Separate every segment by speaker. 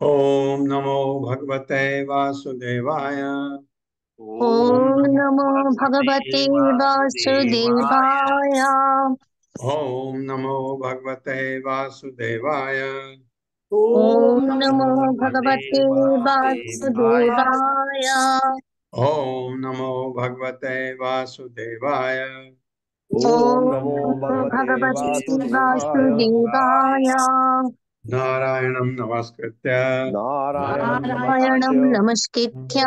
Speaker 1: ओम नमो भगवते वासुदेवाय।
Speaker 2: ओम
Speaker 3: ओम
Speaker 2: नमो
Speaker 3: नमो
Speaker 2: भगवते
Speaker 3: भगवते
Speaker 2: वासुदेवाय।
Speaker 3: वासुदेवाय।
Speaker 1: ओम नमो भगवते वासुदेवाय।
Speaker 2: ओम
Speaker 3: ओम
Speaker 2: नमो
Speaker 3: नमो
Speaker 2: भगवते
Speaker 3: भगवते
Speaker 2: वासुदेवाय।
Speaker 3: वासुदेवाय।
Speaker 1: ओम नमो भगवते वासुदेवाय।
Speaker 2: ओम
Speaker 3: ओम
Speaker 2: नमो
Speaker 3: नमो
Speaker 2: भगवते
Speaker 3: भगवते
Speaker 2: वासुदेवाय।
Speaker 3: वासुदेवाय।
Speaker 1: नारायणं नमस्कृत्य
Speaker 2: नारायणं
Speaker 3: नारायणं
Speaker 2: नमस्कृत्य
Speaker 3: नमस्कृत्य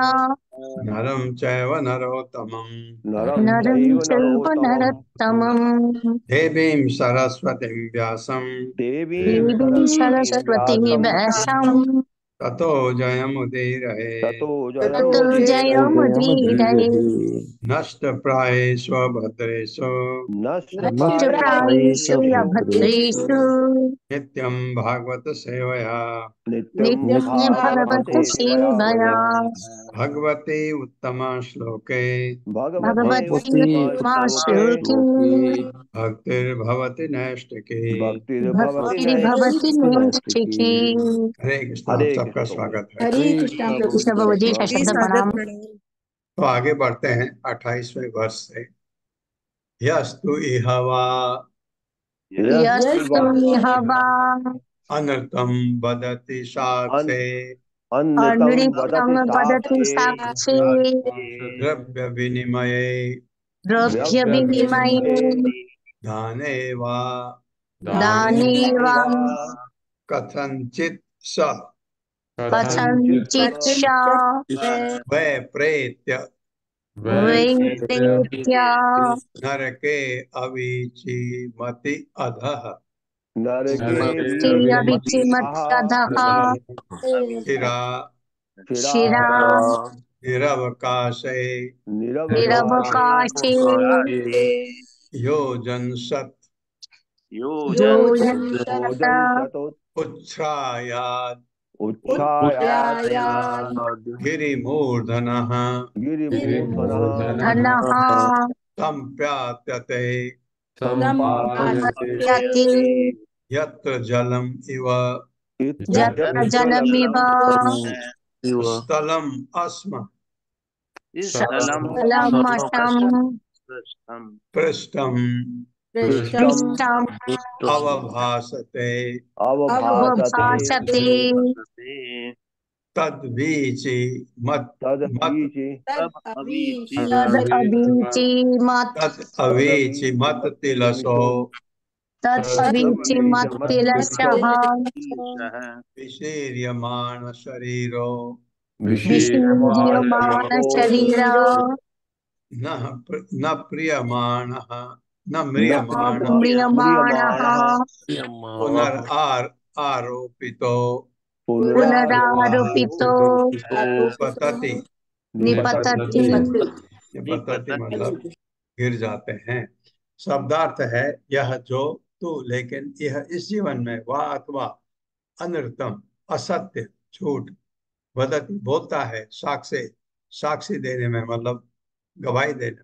Speaker 1: नरं चैव नरोत्तमं
Speaker 2: नरं
Speaker 3: नरं
Speaker 2: चैव
Speaker 3: चैव
Speaker 2: नरोत्तमं
Speaker 3: नरोत्तमम्
Speaker 1: देवीं सरस्वतीं व्यासं
Speaker 2: देवीं
Speaker 3: देवीं
Speaker 2: सरस्वतीं
Speaker 3: सरस्वती
Speaker 2: व्यासं
Speaker 3: व्यासम्
Speaker 1: ततो जयमुदीरये।
Speaker 2: ततो
Speaker 3: ततो
Speaker 2: जयमुदीरये।
Speaker 3: जयमुदीरये।
Speaker 1: नष्टप्रायेषु भद्रेषु
Speaker 3: नष्टप्रायेषु
Speaker 2: नष्टप्रायेषु
Speaker 3: अभद्रेषु
Speaker 1: नित्यं भागवत सेवया
Speaker 2: नित्यं
Speaker 3: नित्यं
Speaker 2: भागवत
Speaker 3: भगवत
Speaker 2: सेवया।
Speaker 3: सेवया।
Speaker 1: भगवते उत्तम श्लोके
Speaker 2: भगवते
Speaker 3: भगवती मा
Speaker 2: उत्तमश्लोके
Speaker 3: श्लोकी
Speaker 1: भक्तिर्भवति नैष्टिकी।
Speaker 2: भक्तिर्भवति
Speaker 3: भक्तिर्भवति
Speaker 2: नैष्ठिकी।
Speaker 3: नैष्ठिकी।
Speaker 1: हरे कृष्ण, आप
Speaker 2: हरे
Speaker 1: सबका
Speaker 2: कृष्ण प्रभु।
Speaker 1: स्वागत है।
Speaker 4: हरे कृष्णा
Speaker 2: कृष्ण
Speaker 4: प्रभु
Speaker 3: कृष्ण
Speaker 4: जी।
Speaker 2: प्रभु
Speaker 3: प्रभु जी
Speaker 4: जी
Speaker 3: सशब्द
Speaker 4: सादर
Speaker 3: प्रणाम।
Speaker 4: प्रणाम।
Speaker 1: तो आगे बढ़ते हैं 28वें वर्ष से। यस्तु इह वा
Speaker 2: यस्तु
Speaker 4: यस
Speaker 3: यस्तु हवा
Speaker 1: अनृतं वदति साक्षे
Speaker 2: अनृतं
Speaker 3: अनृतं
Speaker 2: वदति
Speaker 3: वदति
Speaker 2: साक्षे
Speaker 3: साक्षी
Speaker 1: द्रव्य विनिमये
Speaker 3: द्रव्य
Speaker 2: द्रव्य
Speaker 3: विनिमये
Speaker 2: विनिमये
Speaker 1: दाने वा
Speaker 3: दाने
Speaker 2: दाने
Speaker 3: वा
Speaker 2: वा
Speaker 1: कथंचित् स
Speaker 2: कथंचित्
Speaker 3: कथञ्चित् च
Speaker 1: वै प्रेत्य
Speaker 3: वै प्रेत्या
Speaker 1: नरके अवीची मति अधः
Speaker 2: नरके
Speaker 3: नरके
Speaker 2: वीचिमति
Speaker 3: अभिचिमत्यधः
Speaker 1: शिरा
Speaker 2: शिरा
Speaker 3: शिरा
Speaker 1: निरवकाशे
Speaker 2: निरवकाशे
Speaker 3: निरवकाशे
Speaker 1: योजन सत्
Speaker 3: योजन
Speaker 4: योजन
Speaker 3: तत
Speaker 2: योजन शतोत्
Speaker 1: उच्छ्रायात्
Speaker 2: उत्थायात्
Speaker 1: गिरिमूर्धनः
Speaker 2: गिरिमूर्धनः
Speaker 3: धनः
Speaker 1: सम्प्यात्यते
Speaker 2: सम्पाद्यते
Speaker 3: यति
Speaker 1: यत्र जलम् इव
Speaker 3: यत्र
Speaker 2: यत्र
Speaker 3: जलमिव
Speaker 2: जलमिव
Speaker 1: स्थलम् अस्म
Speaker 3: स्थलमटम्
Speaker 1: पृष्ठम्
Speaker 2: पृष्ठम्
Speaker 3: पृष्ठम्
Speaker 1: अवभासते
Speaker 2: अवभासते
Speaker 3: अवभासते
Speaker 1: तद्वीचि मत् मत्
Speaker 2: तदवीचि
Speaker 4: तद अवीची
Speaker 3: तद् अवीचि मत्
Speaker 1: तत् अवीचि मत तिलसो
Speaker 3: तद् अवीचि मत्तिलशः
Speaker 1: विशीर्यमाण शरीरो
Speaker 3: विशीर्यमान शरीर
Speaker 1: न प्रियमाणः न
Speaker 2: न
Speaker 1: म्रियमाणः
Speaker 3: म्रियमाणः
Speaker 2: म्रियमाणः
Speaker 1: पुनरार आरोपितो
Speaker 3: पुनरारोपितो
Speaker 4: आरोपितो
Speaker 1: पतति।
Speaker 3: निपतति।
Speaker 4: निपतित।
Speaker 1: निपतति मतलब गिर जाते हैं। शब्दार्थ है यह जो तू, लेकिन यह इस जीवन में वह अथवा अनृतम असत्य झूठ वदति बोलता है साक्षी साक्षी देने में मतलब गवाही देने में,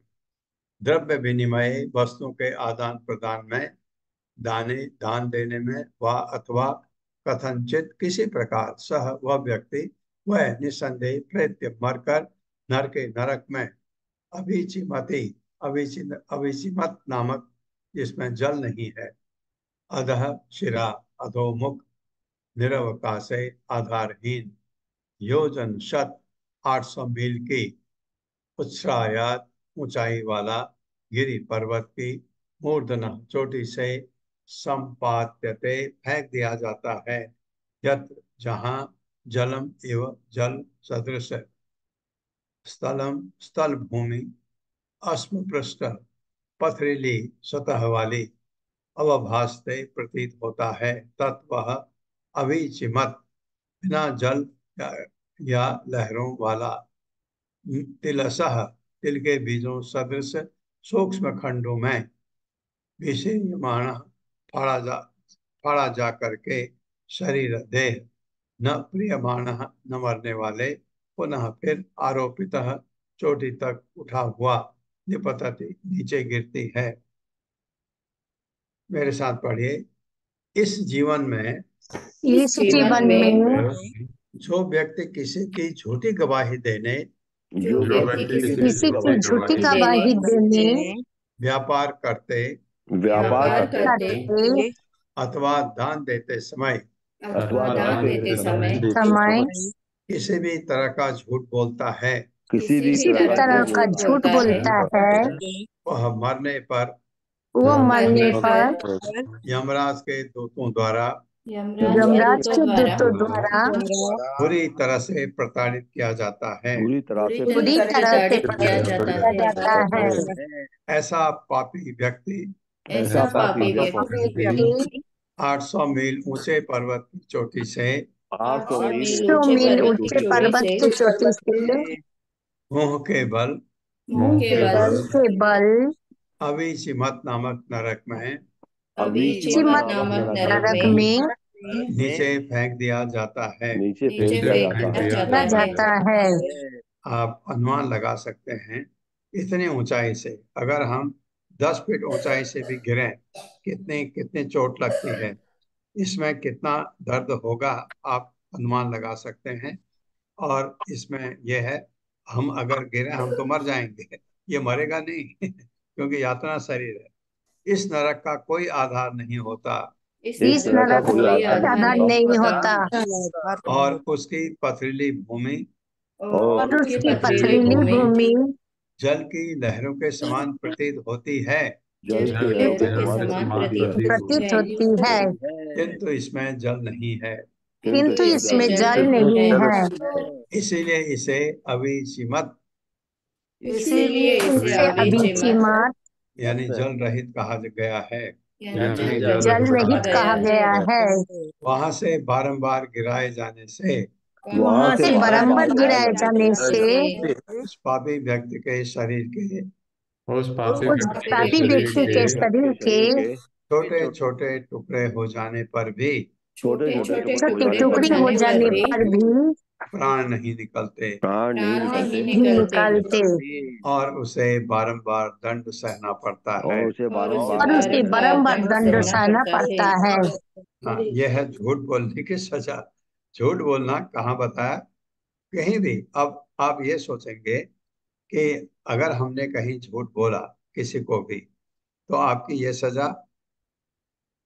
Speaker 1: द्रव्य विनिमय वस्तुओं के आदान प्रदान में, दाने दान देने में, वा अथवा कथनचित किसी प्रकार सह वह व्यक्ति वह निसंदेह प्रेत्य मरकर नर के नरक में अभिचिमति अभिचिमत नामक जिसमें जल नहीं है, अधः शिरा अधोमुख, निरवकाशे आधारहीन, योजन शत 800 मील की, उत्सरायात ऊंचाई वाला, गिरि पर्वत की, मूर्धना चोटी से, संपात्यते फेंक दिया जाता है, यत्र जहां जलम एवं जल सदृश, स्थलम स्थल भूमि, अस्म पृष्ठ पथरीली सतह वाली, अवभासते प्रतीत होता है, तत्व अविचिमत बिना जल या लहरों वाला, तिलसह तिल के बीजों सदृश सूक्ष्म खंडों में, विषयमाण फाड़ा जा करके शरीर देह, न प्रियमाण न मरने वाले, पुनः फिर आरोपित चोटी तक उठा हुआ, निपतति नीचे गिरती है। मेरे साथ पढ़िए। इस जीवन में
Speaker 4: इस
Speaker 3: इस
Speaker 4: जीवन
Speaker 3: जीवन में
Speaker 4: में
Speaker 1: जो व्यक्ति किसी की झूठी गवाही देने,
Speaker 2: जो
Speaker 4: जो
Speaker 2: व्यक्ति
Speaker 4: व्यक्ति
Speaker 2: किसी
Speaker 3: किसी
Speaker 2: की
Speaker 3: की झूठी गवाही देने,
Speaker 1: व्यापार करते
Speaker 2: व्यापार
Speaker 4: व्यापार
Speaker 2: करते
Speaker 4: करते
Speaker 3: करते
Speaker 1: अथवा दान देते समय
Speaker 2: अथवा
Speaker 4: अथवा दान देते समय
Speaker 3: समय
Speaker 1: किसी भी तरह का झूठ बोलता है,
Speaker 2: किसी भी
Speaker 3: किसी भी
Speaker 2: तरह
Speaker 3: तरह
Speaker 2: का
Speaker 3: का
Speaker 2: झूठ
Speaker 3: झूठ बोलता है,
Speaker 1: वह मरने पर
Speaker 3: वो
Speaker 4: मरने
Speaker 3: मरने पर
Speaker 4: पर
Speaker 1: यमराज के दूतों द्वारा
Speaker 4: यमराज के
Speaker 3: यमराज
Speaker 4: दूतों
Speaker 3: के
Speaker 4: द्वारा
Speaker 3: दूतों द्वारा
Speaker 1: बुरी तरह से प्रताड़ित किया जाता है।
Speaker 2: पूरी तरह से
Speaker 3: बुरी तरह से
Speaker 4: प्रताड़ित किया जाता
Speaker 3: किया
Speaker 4: है।
Speaker 3: जाता है।
Speaker 1: ऐसा पापी व्यक्ति
Speaker 4: ऐसा पापी
Speaker 3: व्यक्ति
Speaker 4: व्यक्ति
Speaker 1: 800 मील ऊंचे पर्वत की चोटी से
Speaker 2: 800
Speaker 4: 800
Speaker 2: मील
Speaker 4: मील
Speaker 3: 100
Speaker 4: ऊंचे
Speaker 3: मील
Speaker 4: पर्वत की
Speaker 3: ऊंचे
Speaker 4: चोटी
Speaker 3: पर्वत
Speaker 4: से
Speaker 3: की चोटी से
Speaker 1: मुंह के बल
Speaker 4: मुंह के बल
Speaker 3: के बल
Speaker 1: अविचिमत नामक नरक में
Speaker 4: अविचिमत
Speaker 3: चिमत
Speaker 4: नामक नरक
Speaker 3: नरक
Speaker 4: में
Speaker 3: में
Speaker 1: नीचे फेंक दिया जाता है।
Speaker 2: नीचे
Speaker 4: नीचे
Speaker 2: फेंक
Speaker 4: फेंक
Speaker 2: दिया
Speaker 4: दिया
Speaker 3: किया
Speaker 4: जाता है।
Speaker 3: जाता है।
Speaker 1: आप अनुमान लगा सकते हैं इतनी ऊंचाई से अगर हम 10 फीट ऊंचाई से भी गिरें कितनी कितनी चोट लगती है, इसमें कितना दर्द होगा आप अनुमान लगा सकते हैं। और इसमें यह है, हम अगर गिरे हम तो मर जाएंगे, ये मरेगा नहीं क्योंकि यातना शरीर है। इस नरक का कोई आधार नहीं होता
Speaker 4: इस
Speaker 2: इस
Speaker 3: इस
Speaker 4: नरक
Speaker 2: नरक
Speaker 4: का
Speaker 2: का
Speaker 3: नरक
Speaker 2: कोई
Speaker 4: कोई
Speaker 3: का
Speaker 2: आधार
Speaker 4: आधार
Speaker 3: आधार
Speaker 4: नहीं
Speaker 3: नहीं
Speaker 4: होता
Speaker 3: होता
Speaker 1: और उसकी पथरीली भूमि
Speaker 2: और
Speaker 3: और
Speaker 4: उसकी
Speaker 3: उसकी
Speaker 4: पथरीली
Speaker 3: पथरीली
Speaker 4: भूमि
Speaker 3: भूमि
Speaker 1: जल की लहरों के समान प्रतीत होती है,
Speaker 2: जल
Speaker 4: जल
Speaker 2: की
Speaker 4: की
Speaker 2: लहरों के
Speaker 4: लहरों के
Speaker 2: समान
Speaker 4: समान
Speaker 2: प्रतीत
Speaker 4: प्रतीत
Speaker 2: होती
Speaker 3: प्रतीत
Speaker 4: है।
Speaker 3: होती है,
Speaker 1: किंतु इसमें जल नहीं है।
Speaker 2: किंतु
Speaker 3: किंतु
Speaker 2: इसमें
Speaker 4: इसमें
Speaker 3: इसमें
Speaker 2: जल
Speaker 4: जल
Speaker 3: जल
Speaker 4: नहीं
Speaker 3: नहीं
Speaker 4: है।
Speaker 3: है।
Speaker 1: इसीलिए इसे अविचिमत
Speaker 3: इसीलिए
Speaker 4: इसीलिए इसे
Speaker 3: इसे
Speaker 4: अविचिमत
Speaker 3: अभिचिमत
Speaker 1: यानी जल रहित कहा गया है।
Speaker 4: यानी जल
Speaker 3: जल
Speaker 4: रहित कहा
Speaker 3: रहित
Speaker 4: गया
Speaker 3: कहा
Speaker 4: है।
Speaker 3: गया है।
Speaker 1: वहां से बारंबार गिराए जाने से
Speaker 2: वहां
Speaker 3: वहां
Speaker 2: से
Speaker 3: से
Speaker 2: बारंबार
Speaker 3: बारंबार
Speaker 2: गिराए
Speaker 3: गिराए
Speaker 2: जाने
Speaker 3: जाने
Speaker 2: से
Speaker 3: से
Speaker 1: उस पापी व्यक्ति के शरीर के
Speaker 4: उस पापी
Speaker 3: उस
Speaker 4: व्यक्ति के
Speaker 3: पापी
Speaker 4: शरीर
Speaker 3: व्यक्ति
Speaker 4: के
Speaker 3: के शरीर के
Speaker 1: छोटे छोटे टुकड़े हो जाने पर भी
Speaker 2: छोटे
Speaker 4: छोटे
Speaker 2: छोटे
Speaker 4: छोटे
Speaker 2: टुकड़े
Speaker 3: छोटी
Speaker 2: हो
Speaker 4: टुकड़े हो
Speaker 3: टुकड़ी
Speaker 2: जाने
Speaker 3: हो
Speaker 4: जाने
Speaker 2: पर
Speaker 4: पर
Speaker 3: जाने
Speaker 4: भी
Speaker 3: पर भी
Speaker 1: प्राण नहीं निकलते
Speaker 2: प्राण नहीं
Speaker 4: प्राण नहीं
Speaker 3: नहीं
Speaker 4: निकलते
Speaker 3: निकालते
Speaker 1: और उसे बारंबार दंड सहना पड़ता है।
Speaker 2: और उसे
Speaker 4: और उसे
Speaker 3: और
Speaker 2: बारंबार
Speaker 3: उसे
Speaker 4: बारंबार
Speaker 3: बारंबार
Speaker 4: दंड
Speaker 3: दंड
Speaker 4: सहना
Speaker 3: सहना
Speaker 4: पड़ता है।
Speaker 3: पड़ता है।
Speaker 1: हाँ, यह है झूठ बोलने की सजा। झूठ बोलना कहाँ बताया? कहीं भी। अब आप ये सोचेंगे कि अगर हमने कहीं झूठ बोला किसी को भी तो आपकी ये सजा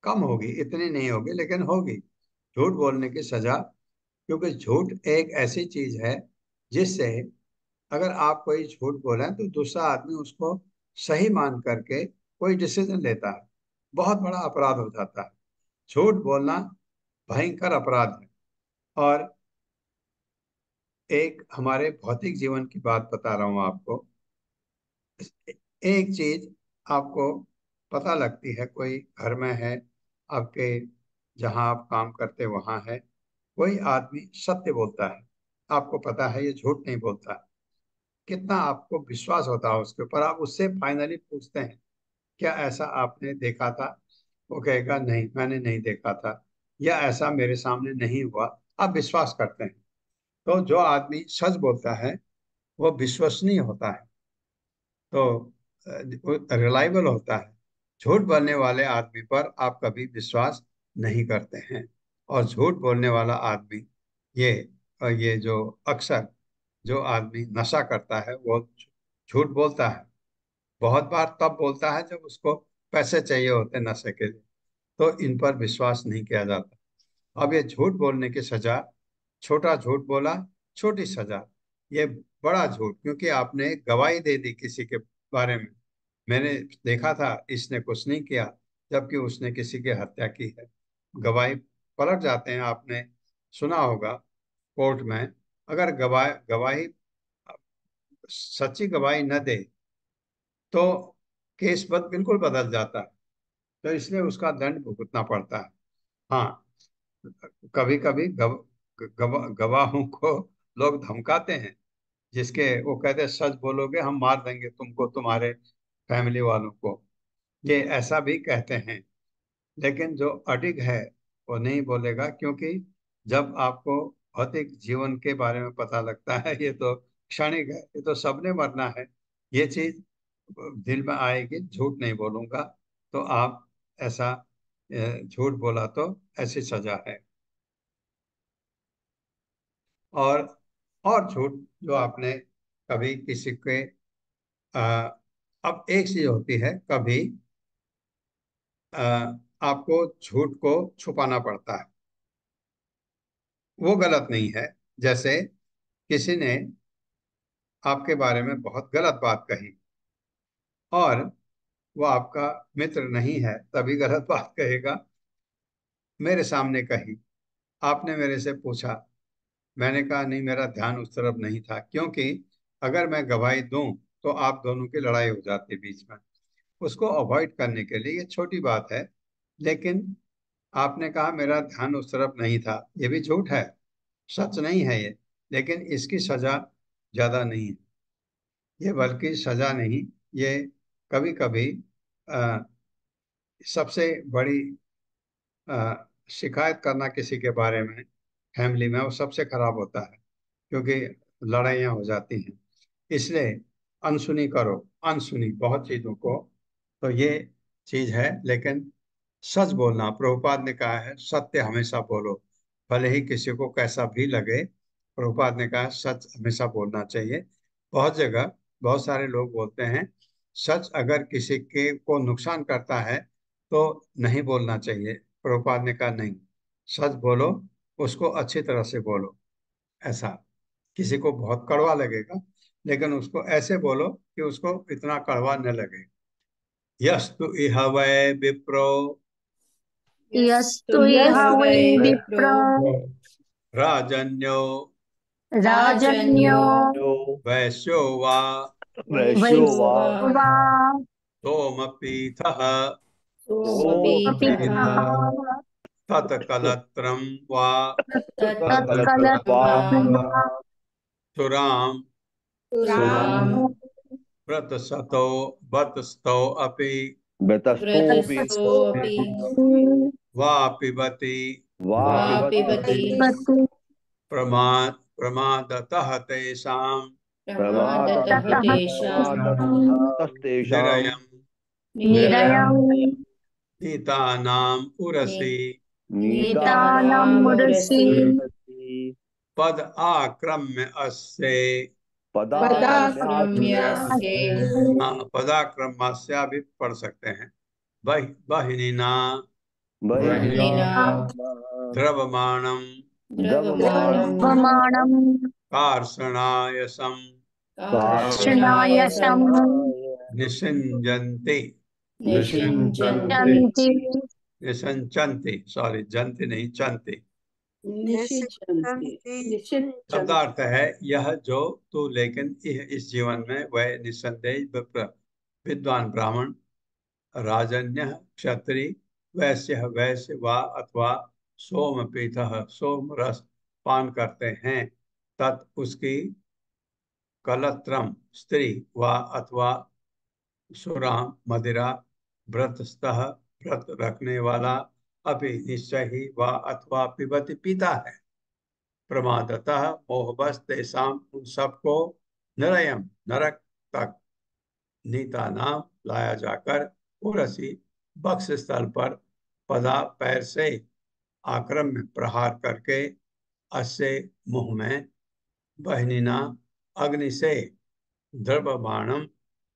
Speaker 1: कम होगी, इतनी नहीं होगी लेकिन होगी। झूठ बोलने की सजा, क्योंकि झूठ एक ऐसी चीज है जिससे अगर आप कोई झूठ बोलें तो दूसरा आदमी उसको सही मान करके कोई डिसीजन लेता है, बहुत बड़ा अपराध हो जाता है। झूठ बोलना भयंकर अपराध है। और एक हमारे भौतिक जीवन की बात बता रहा हूं आपको। एक चीज आपको पता लगती है, कोई घर में है आपके, जहां आप काम करते वहां है, कोई आदमी सत्य बोलता है, आपको पता है ये झूठ नहीं बोलता, कितना आपको विश्वास होता है उसके ऊपर। आप उससे फाइनली पूछते हैं क्या ऐसा आपने देखा था? वो कहेगा नहीं मैंने नहीं देखा था, या ऐसा मेरे सामने नहीं हुआ। आप विश्वास करते हैं। तो जो आदमी सच बोलता है वो विश्वसनीय होता है, तो रिलायबल होता है। झूठ बोलने वाले आदमी पर आप कभी विश्वास नहीं करते हैं। और झूठ बोलने वाला आदमी, ये ये जो अक्सर जो आदमी नशा करता है वो झूठ बोलता है। बहुत बार तब बोलता है जब उसको पैसे चाहिए होते हैं नशे के लिए, तो इन पर विश्वास नहीं किया जाता। अब ये झूठ बोलने की सजा, छोटा झूठ बोला छोटी सजा, ये बड़ा झूठ क्योंकि आपने गवाही दे दी किसी के बारे में, मैंने देखा था इसने कुछ नहीं किया, जबकि उसने किसी की हत्या की है। गवाही पलट जाते हैं, आपने सुना होगा कोर्ट में, अगर गवाही सच्ची गवाही न दे तो केस बिल्कुल बदल जाता है, तो इसलिए उसका दंड भुगतना पड़ता है। हाँ, कभी कभी गवाहों को लोग धमकाते हैं, जिसके वो कहते हैं सच बोलोगे हम मार देंगे तुमको, तुम्हारे फैमिली वालों को, ये ऐसा भी कहते हैं। लेकिन जो अडिग है वो नहीं बोलेगा, क्योंकि जब आपको भौतिक जीवन के बारे में पता लगता है ये तो क्षणिक है, ये तो सबने मरना है, ये चीज दिल में आएगी, झूठ नहीं बोलूंगा। तो आप ऐसा झूठ बोला तो ऐसी सजा है। और और झूठ जो आपने कभी किसी के आ, अब एक चीज होती है, कभी आ, आपको झूठ को छुपाना पड़ता है, वो गलत नहीं है। जैसे किसी ने आपके बारे में बहुत गलत बात कही और वो आपका मित्र नहीं है, तभी गलत बात कहेगा। मेरे सामने कही, आपने मेरे से पूछा, मैंने कहा नहीं, मेरा ध्यान उस तरफ नहीं था, क्योंकि अगर मैं गवाही दूं तो आप दोनों की लड़ाई हो जाती बीच में। उसको अवॉइड करने के लिए ये छोटी बात है, लेकिन आपने कहा मेरा ध्यान उस तरफ नहीं था, ये भी झूठ है, सच नहीं है ये, लेकिन इसकी सजा ज्यादा नहीं है। ये बल्कि सजा नहीं, ये कभी कभी सबसे बड़ी शिकायत करना किसी के बारे में फैमिली में, वो सबसे खराब होता है, क्योंकि लड़ाइयाँ हो जाती हैं। इसलिए अनसुनी करो, अनसुनी बहुत चीजों को, तो ये चीज है। लेकिन सच बोलना, प्रभुपाद ने कहा है सत्य हमेशा बोलो, भले ही किसी को कैसा भी लगे। प्रभुपाद ने कहा सच हमेशा बोलना चाहिए। बहुत जगह बहुत सारे लोग बोलते हैं सच अगर किसी के को नुकसान करता है तो नहीं बोलना चाहिए। प्रभुपाद ने कहा नहीं, सच बोलो, उसको अच्छी तरह से बोलो। ऐसा किसी को बहुत कड़वा लगेगा, लेकिन उसको ऐसे बोलो कि उसको इतना कड़वा न लगे। यस्तु इह वै विप्रो
Speaker 3: यस्तु इह वै विप्रो
Speaker 1: राजन्यो
Speaker 3: राजन्यो
Speaker 1: वैश्यो वा
Speaker 2: वैश्यो वा
Speaker 3: वैश्यो वा
Speaker 1: सोमपीठः
Speaker 3: सोमपीठः
Speaker 1: तत्कलत्रं वा
Speaker 3: तत्कलत्रं वा
Speaker 1: सुरां
Speaker 3: राम
Speaker 1: व्रतसतो वतस्थो अपि
Speaker 2: व्यतस्तोऽपि
Speaker 1: वा पिबति
Speaker 2: वा पिबति
Speaker 3: पति
Speaker 1: प्रमादतः तेषां
Speaker 2: प्रमादतः तेषां
Speaker 1: निरयं
Speaker 3: निरयं
Speaker 1: नीतानाम् उरसि
Speaker 3: नीतानां मुरसि
Speaker 1: पद आक्रम्य अस्य।
Speaker 2: पदाक्रम्यास्य
Speaker 1: हाँ, पदाक्रम्य भी पढ़ सकते हैं। बहिनीना
Speaker 2: बहिनीना
Speaker 1: द्रवमाणं
Speaker 3: द्रवमाणं
Speaker 1: कार्षणायसं
Speaker 3: कृष्णायशं
Speaker 1: निषिञ्जन्ति
Speaker 4: निषिञ्चन्ति
Speaker 3: चन्ति
Speaker 1: निषञ्चन्ति, सॉरी जंति नहीं, चंति।
Speaker 5: निश्चिंत
Speaker 1: शब्दार्थ है यह जो तू, लेकिन यह इस जीवन में वह निस्संदेह विप्र, विद्वान ब्राह्मण, राजन्य क्षत्रिय, वैश्य वैश्य वा अथवा सोमपीठः सोम रस पान करते हैं, तत् उसकी कलत्रम स्त्री वा अथवा सुराम मदिरा, व्रतस्थः व्रत रखने वाला, अभी निश्चय ही वा अथवा पिबति पीता है, प्रमादतः मोहबस तेषाम उन सबको नरयम नरक तक नीता नाम लाया जाकर उरसी बक्स स्थल पर पदा पैर से आक्रम में प्रहार करके अस्य मुंह में बहनीना अग्नि से द्रवबाणम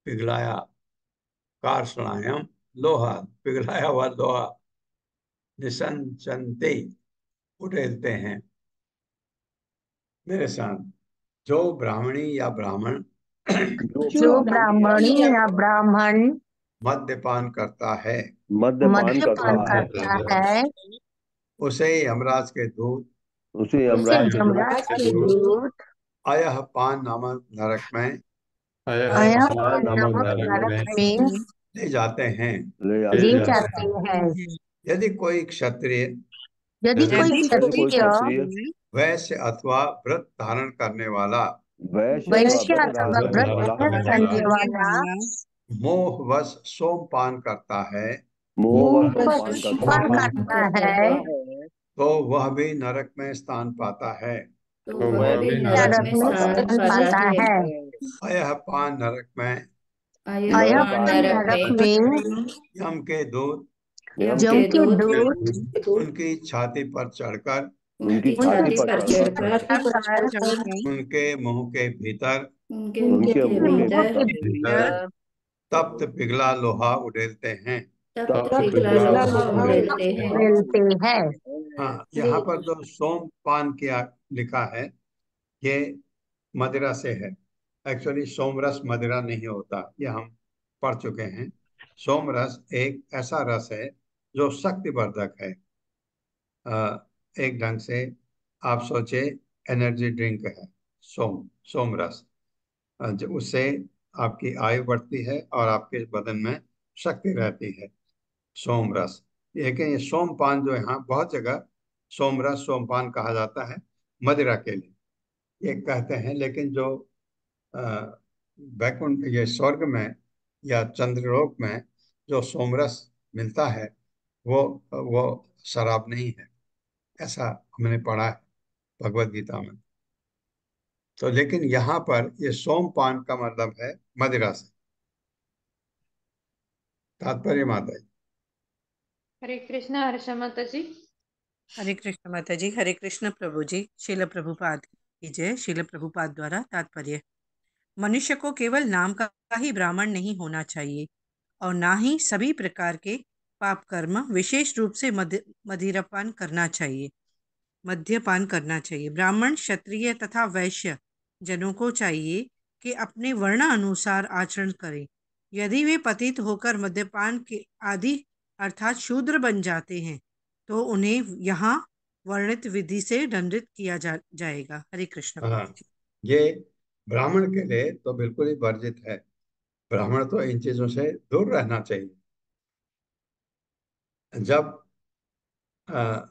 Speaker 1: पिघलाया कार्षणायम लोहा पिघलाया हुआ लोहा निसंचनते उड़ेलते हैं। मेरे साथ जो ब्राह्मणी या ब्राह्मण
Speaker 3: जो ब्राह्मणी या ब्राह्मण
Speaker 1: मद्यपान करता है
Speaker 2: मद्यपान
Speaker 3: मद्यपान
Speaker 2: करता है
Speaker 3: करता है
Speaker 1: उसे यमराज के दूत
Speaker 2: उसे
Speaker 3: उसे
Speaker 2: यमराज
Speaker 3: यमराज के दूत
Speaker 1: अयह पान नामक नरक में
Speaker 3: अयः
Speaker 2: पान नामक
Speaker 3: नमक
Speaker 2: नरक
Speaker 3: नरक में
Speaker 1: ले जाते हैं।
Speaker 2: ले
Speaker 3: ले
Speaker 2: जाते
Speaker 3: जाते हैं।
Speaker 1: यदि कोई क्षत्रिय
Speaker 3: यदि कोई
Speaker 2: कोई
Speaker 3: क्षत्रिय
Speaker 2: क्षत्रिय
Speaker 1: वैश्य अथवा व्रत धारण करने वाला
Speaker 3: वैश्य
Speaker 2: व्रत
Speaker 3: अथवा
Speaker 2: धारण
Speaker 3: व्रत
Speaker 2: वाला
Speaker 3: करने वाला
Speaker 1: मोहवश सोमपान करता है
Speaker 2: मोह
Speaker 3: पान करता है
Speaker 1: तो वह भी नरक में स्थान पाता है।
Speaker 3: वह भी नरक में स्थान पाता है।
Speaker 1: अयह पान नरक में
Speaker 3: अयः पान नरक में
Speaker 1: यम के दूत
Speaker 3: जम के दूत
Speaker 1: उनकी छाती पर चढ़कर
Speaker 2: उनकी
Speaker 3: उनकी
Speaker 2: छाती
Speaker 3: छाती
Speaker 2: पर
Speaker 3: पर
Speaker 2: चढ़कर
Speaker 3: चढ़कर
Speaker 1: उनके मुंह के भीतर
Speaker 4: उनके मुख
Speaker 2: उनके
Speaker 4: के
Speaker 2: मुंह
Speaker 4: भीतर
Speaker 1: भीतर तप्त पिघला लोहा उड़ेलते हैं।
Speaker 4: तप्त
Speaker 2: तप्त
Speaker 4: पिघला
Speaker 2: पिघला
Speaker 4: लोहा
Speaker 2: लोहा
Speaker 4: उड़ेलते हैं।
Speaker 3: मिलते हैं।
Speaker 1: हाँ, यहाँ पर जो सोमपान किया लिखा है ये मदिरा से है। एक्चुअली सोमरस मदिरा नहीं होता, ये हम पढ़ चुके हैं। सोमरस एक ऐसा रस है जो शक्तिवर्धक है। एक ढंग से आप सोचे एनर्जी ड्रिंक है सोमरस। उससे आपकी आयु बढ़ती है और आपके बदन में शक्ति रहती है, सोमरस। लेकिन ये सोमपान जो यहाँ बहुत जगह सोमरस सोमपान कहा जाता है मदिरा के लिए, ये कहते हैं। लेकिन जो अ, वैकुंठ ये स्वर्ग में या चंद्रलोक में जो सोमरस मिलता है वो शराब नहीं है, ऐसा हमने पढ़ा है भगवत गीता में। तो लेकिन यहाँ पर ये सोमपान का मतलब है मदिरा से। तात्पर्य माता जी।
Speaker 5: हरे कृष्णा हर्षा माता जी।
Speaker 6: हरे कृष्ण माता जी। हरे कृष्ण प्रभु जी। शिल प्रभुपाद की जय। शिल प्रभुपाद द्वारा तात्पर्य: मनुष्य को केवल नाम का ही ब्राह्मण नहीं होना चाहिए और ना ही सभी प्रकार के पाप कर्म, विशेष रूप से मदिरापान करना चाहिए मद्यपान करना चाहिए। ब्राह्मण, क्षत्रिय तथा वैश्य जनों को चाहिए कि अपने वर्ण अनुसार आचरण करें। यदि वे पतित होकर मद्यपान के आदि अर्थात शूद्र बन जाते हैं तो उन्हें यहाँ वर्णित विधि से दंडित किया जाएगा। हरे कृष्ण
Speaker 1: हाँ,
Speaker 6: प्रभु जी।
Speaker 1: ये ब्राह्मण के लिए तो बिल्कुल ही वर्जित है। ब्राह्मण तो इन चीजों से दूर रहना चाहिए। जब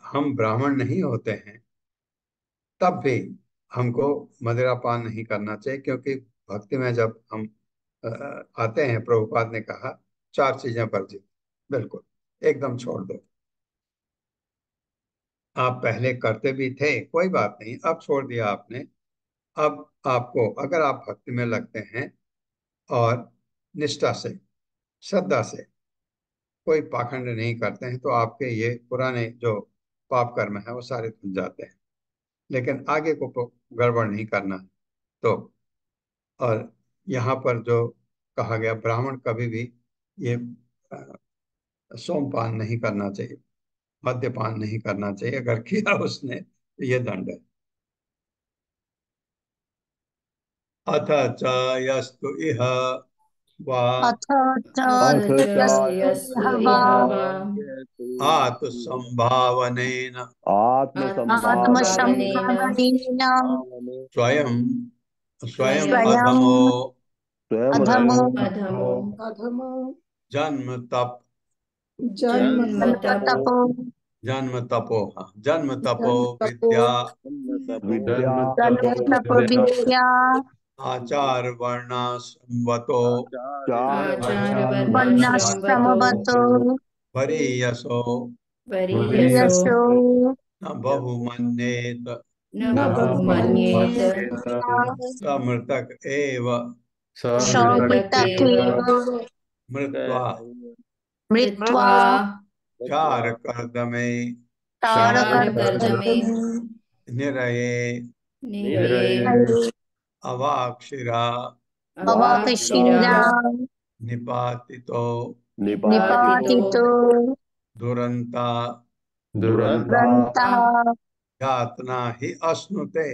Speaker 1: हम ब्राह्मण नहीं होते हैं तब भी हमको मदिरापान नहीं करना चाहिए, क्योंकि भक्ति में जब हम अ, आते हैं, प्रभुपाद ने कहा चार चीजें वर्जित, बिल्कुल एकदम छोड़ दो। आप पहले करते भी थे, कोई बात नहीं, अब छोड़ दिया आपने। अब आपको अगर आप भक्ति में लगते हैं और निष्ठा से, श्रद्धा से, कोई पाखंड नहीं करते हैं, तो आपके ये पुराने जो पाप कर्म है वो सारे धुल जाते हैं। लेकिन आगे को गड़बड़ नहीं करना है। तो और यहाँ पर जो कहा गया, ब्राह्मण कभी भी ये सोमपान नहीं करना चाहिए, मद्यपान नहीं करना चाहिए। अगर किया उसने तो ये दंड है। अथ च यस्तु इह वा
Speaker 3: अथ च
Speaker 2: अथ
Speaker 3: यस्तु वा
Speaker 1: आत्मसंभावनेन
Speaker 2: आत्मसंभावनेन
Speaker 3: आत्मसंभावनेन
Speaker 1: स्वयं स्वयं
Speaker 3: स्वयं
Speaker 1: अधमो
Speaker 2: स्वयं
Speaker 3: अधमो
Speaker 4: अधमो
Speaker 1: जन्म तप
Speaker 4: जन्म तप
Speaker 3: तपो
Speaker 1: जन्म तपो विद्या
Speaker 2: विद्या
Speaker 3: तप विद्या
Speaker 1: आचार वर्णाश्रमवतो
Speaker 2: चार
Speaker 4: आचार
Speaker 2: वर्णाश्रम
Speaker 4: वर्णाश्रमवतो
Speaker 3: वर्णाश्रमवतो
Speaker 1: वरीयसो
Speaker 4: वरीयसो
Speaker 3: प्रियसो
Speaker 1: न बहुमन्येत
Speaker 4: न बहुमन्येत
Speaker 1: स मृतक एव
Speaker 4: मृतकेव
Speaker 3: सौमृतकेव
Speaker 1: मृत्वा
Speaker 3: मृत्वा
Speaker 4: मृत्वा
Speaker 1: चार कर्दमे
Speaker 4: क्षारकर्दमे
Speaker 1: निरये
Speaker 4: निरये
Speaker 1: अवाक्षिरा
Speaker 4: अवाक्षिरा
Speaker 3: अवाकशिरा
Speaker 1: निपातितो
Speaker 4: निपातितो
Speaker 3: निपातितो
Speaker 1: दुरंता
Speaker 2: दुरंता
Speaker 3: ग्रन्थः
Speaker 1: यातना ही अश्नुते।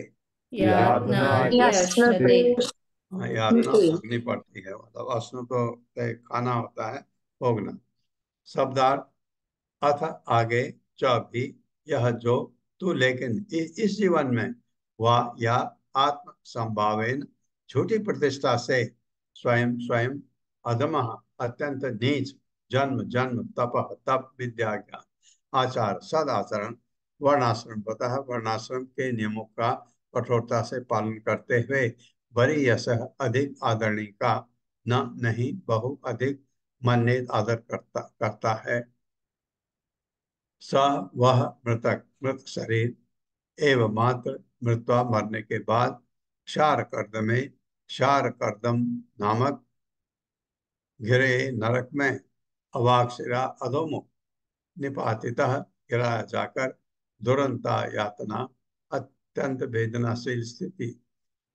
Speaker 4: यातना हि
Speaker 3: यश्नुते
Speaker 4: अश्नते।
Speaker 1: हाँ, यातना भोगनी पड़ती है, मतलब अश्नु तो खाना होता है, भोगना। शब्दार्थ: अथ आगे, च भी, यह जो, तू लेकिन, इस जीवन में, वा या, आत्म संभावेन झूठी प्रतिष्ठा से, स्वयं स्वयं, अधमः अत्यंत नीच, जन्म जन्म, तप तप, विद्या ज्ञान, आचार सदाचरण, वर्णाश्रम पता है, वर्णाश्रम के नियमों का कठोरता से पालन करते हुए, बड़ी यश अधिक आदरणीय का, न नहीं बहु अधिक मन्य आदर करता है। स वह मृतक, मृत शरीर एवं मात्र, मृत्वा मरने के बाद, क्षार कर्द में, क्षार कर्दम नामक घिरे नरक में, अवाक्षिरा अधोमुख निपातितः गिराया जाकर दुरंता यातना अत्यंत वेदनाशील स्थिति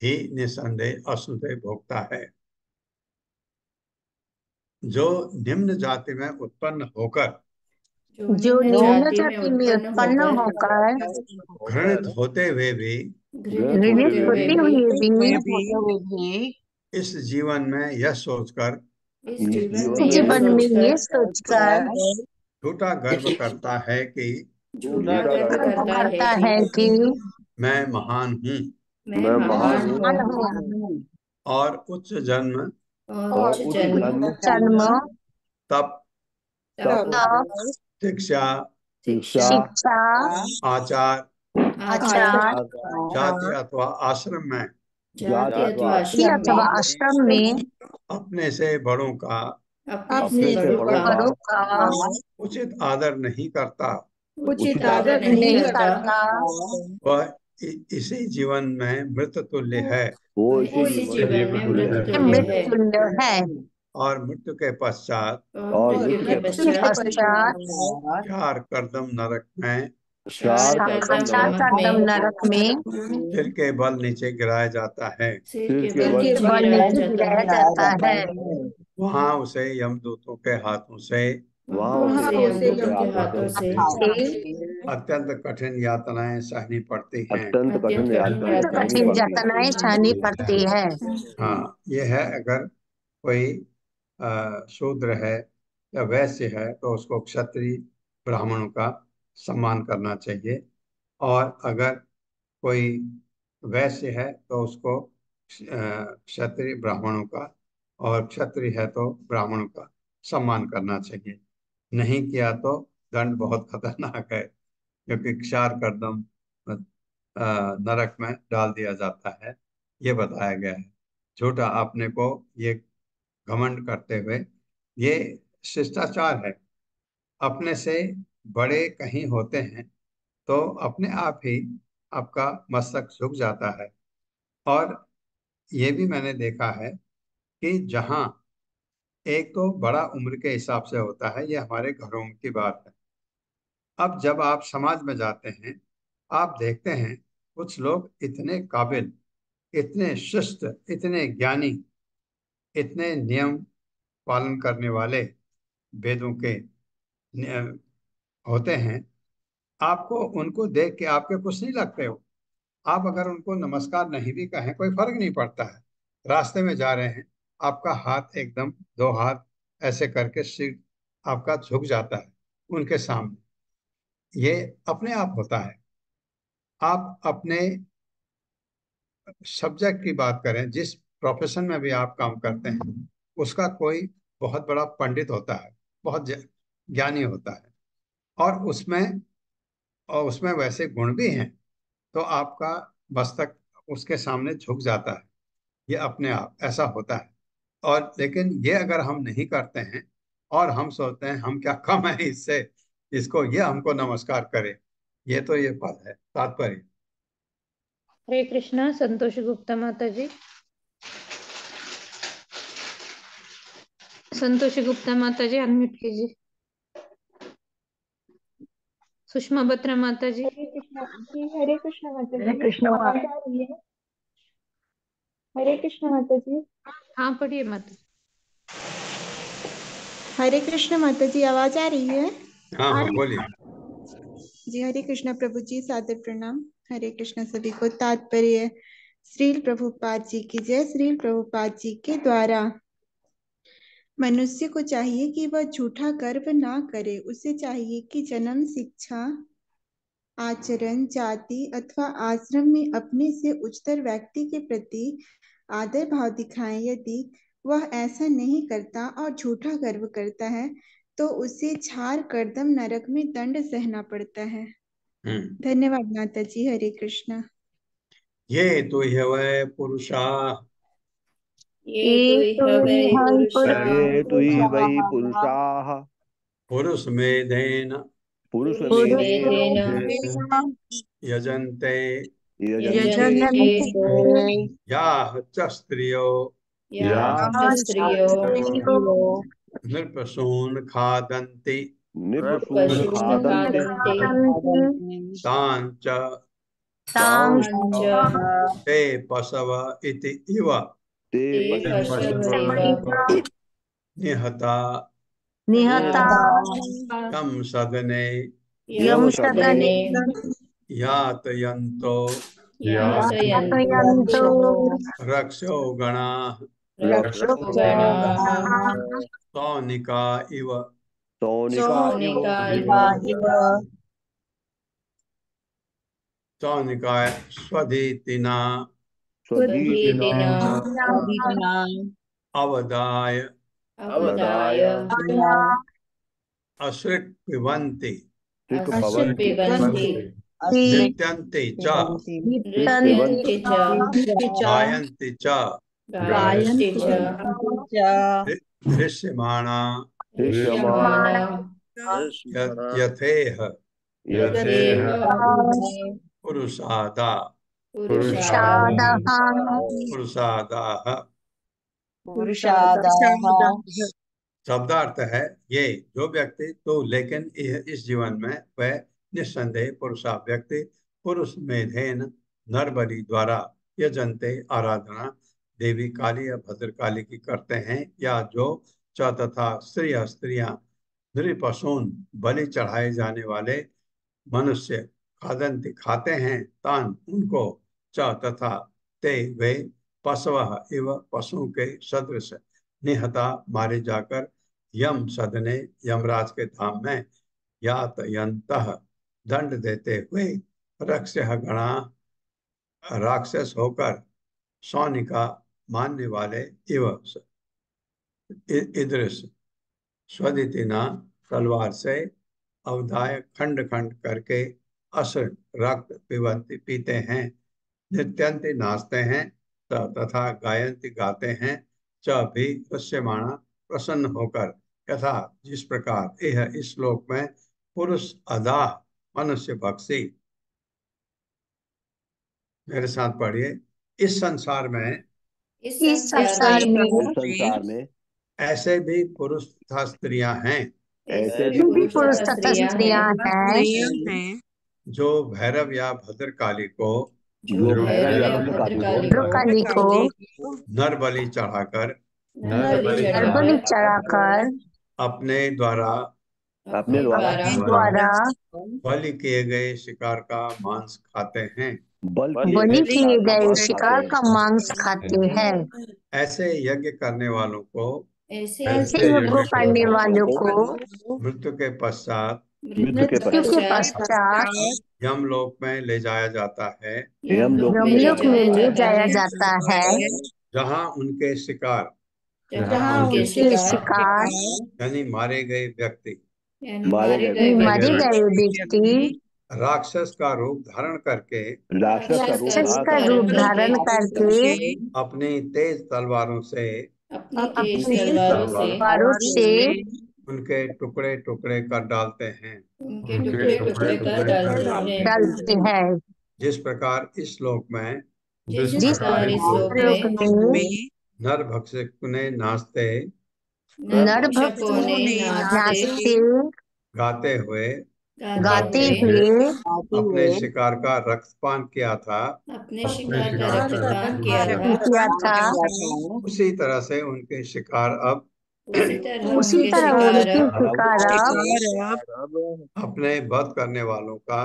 Speaker 1: ही निसंदेह असुदेह भोगता है। जो निम्न जाति में उत्पन्न होकर
Speaker 3: जो निम्न जाति में उत्पन्न होकर
Speaker 1: घृणित होते हुए भी
Speaker 3: घृणित होते हुए भी
Speaker 1: इस जीवन में यह सोचकर
Speaker 3: जीवन में ये सोचकर
Speaker 1: झूठा गर्व करता है कि
Speaker 3: गर्व करता है कि
Speaker 1: मैं महान हूँ
Speaker 2: मैं महान
Speaker 3: महान
Speaker 2: हूँ
Speaker 3: हूँ
Speaker 1: और उच्च जन्म
Speaker 2: और उच्च जन्म
Speaker 3: जन्म
Speaker 1: तप
Speaker 3: तप
Speaker 1: शिक्षा
Speaker 2: शिक्षा
Speaker 3: शिक्षा
Speaker 1: आचार
Speaker 3: आचार
Speaker 1: जाति अथवा आश्रम में
Speaker 2: जाति अथवा
Speaker 3: अथवा आश्रम में
Speaker 1: अपने से बड़ों का
Speaker 3: अपने से बड़ों का
Speaker 1: उचित आदर नहीं करता,
Speaker 2: उचित आदर
Speaker 3: नहीं करता,
Speaker 1: वह इसी जीवन में मृत तुल्य है
Speaker 2: वो
Speaker 4: इसी जीवन में मृत्यु
Speaker 3: मृत्युल्य है
Speaker 1: और मृत्यु के पश्चात
Speaker 2: और मृत्यु के
Speaker 3: पश्चात
Speaker 1: चार कर्दम नरक में
Speaker 2: चार
Speaker 3: चार कदम नरक में
Speaker 1: सिर के बल नीचे गिराया जाता है।
Speaker 2: सिर के
Speaker 3: बल नीचे गिराया जाता है।
Speaker 1: वहाँ उसे यमदूतों के हाथों से
Speaker 2: वहाँ उसे हाथों से
Speaker 1: अत्यंत कठिन यातनाएं सहनी पड़ती हैं।
Speaker 2: अत्यंत कठिन
Speaker 3: कठिन यातनाएं सहनी पड़ती है।
Speaker 1: हाँ, ये है। अगर कोई शूद्र है या वैश्य है तो उसको क्षत्रिय ब्राह्मणों का सम्मान करना चाहिए, और अगर कोई वैश्य है तो उसको क्षत्रिय ब्राह्मणों का, और क्षत्रिय है तो ब्राह्मणों का सम्मान करना चाहिए। नहीं किया तो दंड बहुत खतरनाक है, क्योंकि क्षार कर्दम नरक में डाल दिया जाता है, ये बताया गया है। झूठा अपने को ये घमंड करते हुए, ये शिष्टाचार है। अपने से बड़े कहीं होते हैं तो अपने आप ही आपका मस्तक झुक जाता है। और ये भी मैंने देखा है कि जहाँ एक तो बड़ा उम्र के हिसाब से होता है, ये हमारे घरों की बात है। अब जब आप समाज में जाते हैं, आप देखते हैं कुछ लोग इतने काबिल, इतने शिष्ट, इतने ज्ञानी, इतने नियम पालन करने वाले, वेदों के होते हैं। आपको उनको देख के आपके कुछ नहीं लगते हो। आप अगर उनको नमस्कार नहीं भी कहें, कोई फर्क नहीं पड़ता है। रास्ते में जा रहे हैं, आपका हाथ एकदम, दो हाथ ऐसे करके सिर आपका झुक जाता है उनके सामने। ये अपने आप होता है। आप अपने सब्जेक्ट की बात करें, जिस प्रोफेशन में भी आप काम करते हैं, उसका कोई बहुत बड़ा पंडित होता है, बहुत ज्ञानी होता है, और उसमें वैसे गुण भी हैं, तो आपका मस्तक उसके सामने झुक जाता है। ये अपने आप ऐसा होता है। और लेकिन ये अगर हम नहीं करते हैं और हम सोचते हैं हम क्या कम है इससे, इसको ये हमको नमस्कार करे, ये तो ये पद है तात्पर्य।
Speaker 5: हरे कृष्णा। संतोष गुप्ता माता जी। संतोषी गुप्ता माता जी अनम्यूट कीजिए। सुषमा बत्रा माता जी।
Speaker 7: हरे कृष्णा जी। हरे कृष्णा माता जी।
Speaker 3: कृष्ण
Speaker 7: आवाज आ रही है? हरे कृष्णा माता जी।
Speaker 5: हाँ, पढ़िए माता जी।
Speaker 7: हरे कृष्णा माता जी, आवाज आ रही है?
Speaker 1: हाँ हाँ, बोलिए।
Speaker 7: जी हरे कृष्णा प्रभु जी, सादर प्रणाम। हरे कृष्णा सभी को। तात्पर्य श्रील प्रभुपाद जी की जय। श्रील प्रभुपाद जी के द्वारा मनुष्य को चाहिए कि वह झूठा गर्व ना करे। उसे चाहिए कि जन्म, शिक्षा, आचरण, जाति अथवा आश्रम में अपने से उच्चतर व्यक्ति के प्रति आदर भाव दिखाएं। यदि वह ऐसा नहीं करता और झूठा गर्व करता है तो उसे छार कर्दम नरक में दंड सहना पड़ता है। धन्यवाद माता जी। हरे कृष्णा।
Speaker 1: ये तो ह्यवै पुरुषा,
Speaker 4: ये तो वै पुरुषा
Speaker 2: ये तु ही वै पुरुषाः
Speaker 1: पुरुषमेधेन
Speaker 2: पुरुषमेधेन
Speaker 1: यजन्ते
Speaker 2: यजन्ते
Speaker 1: याः च स्त्रियो
Speaker 4: याः च स्त्रियो
Speaker 1: नृपसून् खादन्ति
Speaker 2: निपशून
Speaker 4: पशून्
Speaker 2: खादन्ति
Speaker 4: खादन्ति
Speaker 1: तान् च
Speaker 2: तां
Speaker 4: ताञ्च
Speaker 1: ते पशव इति इव
Speaker 2: ते
Speaker 4: ते
Speaker 2: पशवः
Speaker 4: पशवैव
Speaker 1: निहता
Speaker 2: निहता
Speaker 1: यं सदने
Speaker 2: यं
Speaker 4: सदने
Speaker 1: यातयन्तो
Speaker 4: यातयन्तो
Speaker 1: रक्षो गणाः
Speaker 4: रक्षोगणाः
Speaker 1: सौनिका इव
Speaker 2: सौनिका इव
Speaker 4: सौनिका इव
Speaker 1: सौनिका स्वधीतिना
Speaker 2: स्वधीतिना
Speaker 4: स्वधीतिना
Speaker 1: अवदाय
Speaker 4: अवदाय
Speaker 1: अश्रिक् पिबन्ति
Speaker 2: ऋक्
Speaker 4: अश्रु
Speaker 2: भवन्ति
Speaker 4: पिबन्ति
Speaker 1: नृत्यन्ति च
Speaker 4: नृत्यन्ति च
Speaker 1: गायन्ति च
Speaker 4: गायन्ति च
Speaker 1: दृश्यमाणा
Speaker 2: दृश्यमाना
Speaker 1: यथेह
Speaker 2: यथेह
Speaker 1: पुरुषादा
Speaker 4: पुरुषादः
Speaker 1: पुरुषादाः
Speaker 4: पुरुषादः
Speaker 1: शब्दार्थ है ये जो व्यक्ति तो लेकिन इस जीवन में वह निस्संदेह पुरुषा व्यक्ति पुरुष मेधेन नरबलि द्वारा यजन्ते आराधना देवी काली या भद्रकाली की करते हैं या जो च तथा स्त्रियां नृपशून बलि चढ़ाए जाने वाले मनुष्य खादन्ति खाते हैं तान उनको च तथा ते वे पशव इव पशु के सदृश निहता मारे जाकर यम सदने यमराज के धाम में यातयन्तः दंड देते हुए रक्षः गणा राक्षस होकर सौनिका मानने वाले इव ईदृश स्वदितिना तलवार से अवधाय खंड खंड करके अश्र रक्त पिबंती पीते हैं नृत्यंती नाचते हैं तथा गायंती गाते हैं च भी दृश्यमाणा प्रसन्न होकर यथा जिस प्रकार यह इस श्लोक में पुरुष अदाह मनुष्य भक्ति मेरे साथ पढ़िए इस संसार में
Speaker 2: संसार में
Speaker 1: ऐसे भी पुरुष तथा स्त्रियां हैं
Speaker 2: ऐसे भी
Speaker 4: पुरुष तथा स्त्रियां
Speaker 6: हैं
Speaker 1: जो भैरव या भद्रकाली को
Speaker 2: जो भैरव या भद्रकाली को
Speaker 1: नर बलि चढ़ाकर अपने द्वारा बलि किए गए शिकार का मांस खाते हैं
Speaker 2: बलि किए गए शिकार का मांस खाते हैं
Speaker 1: ऐसे यज्ञ करने वालों को
Speaker 2: ऐसे यज्ञ करने वालों को
Speaker 1: मृत्यु के पश्चात यमलोक में ले जाया जाता है
Speaker 2: यमलोक में ले जाया जाता है
Speaker 1: जहाँ उनके शिकार यानी मारे गए व्यक्ति राक्षस का रूप धारण करके अपनी तेज तलवारों से उनके टुकड़े टुकड़े कर डालते हैं जिस प्रकार इस श्लोक में नर भक्षक ने नाचते गाते हुए अपने शिकार का रक्तपान किया था उसी तरह से उनके शिकार अब अपने वध करने वालों का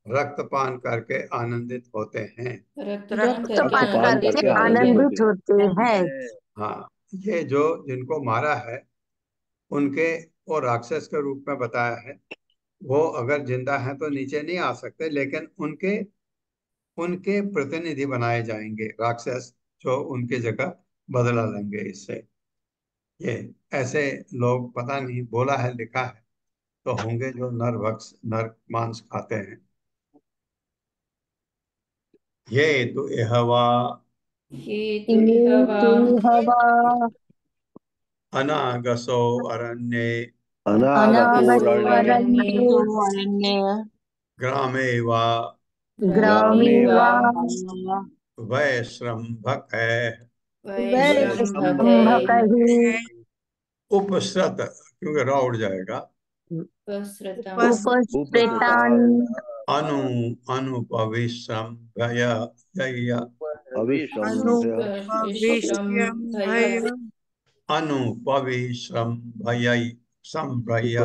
Speaker 1: रक्तपान करके आनंदित होते हैं हाँ ये जो जिनको मारा है उनके वो राक्षस के रूप में बताया है वो अगर जिंदा है तो नीचे नहीं आ सकते लेकिन उनके उनके प्रतिनिधि बनाए जाएंगे राक्षस जो उनकी जगह बदला लेंगे इससे ये ऐसे लोग पता नहीं बोला है लिखा है तो होंगे जो नर मांस खाते हैं ये तो यहवा अनागसो अरण्ये ग्रामे वा वैश्रम्भक है उपसृत, क्योंकि र उड़ जाएगा।
Speaker 4: उपसृतान्
Speaker 2: उपस्थितान
Speaker 1: अनु अनुपविश्रम भय यय
Speaker 4: उपविश्रम्भय
Speaker 1: अनुपविश्रम भय संभ्रय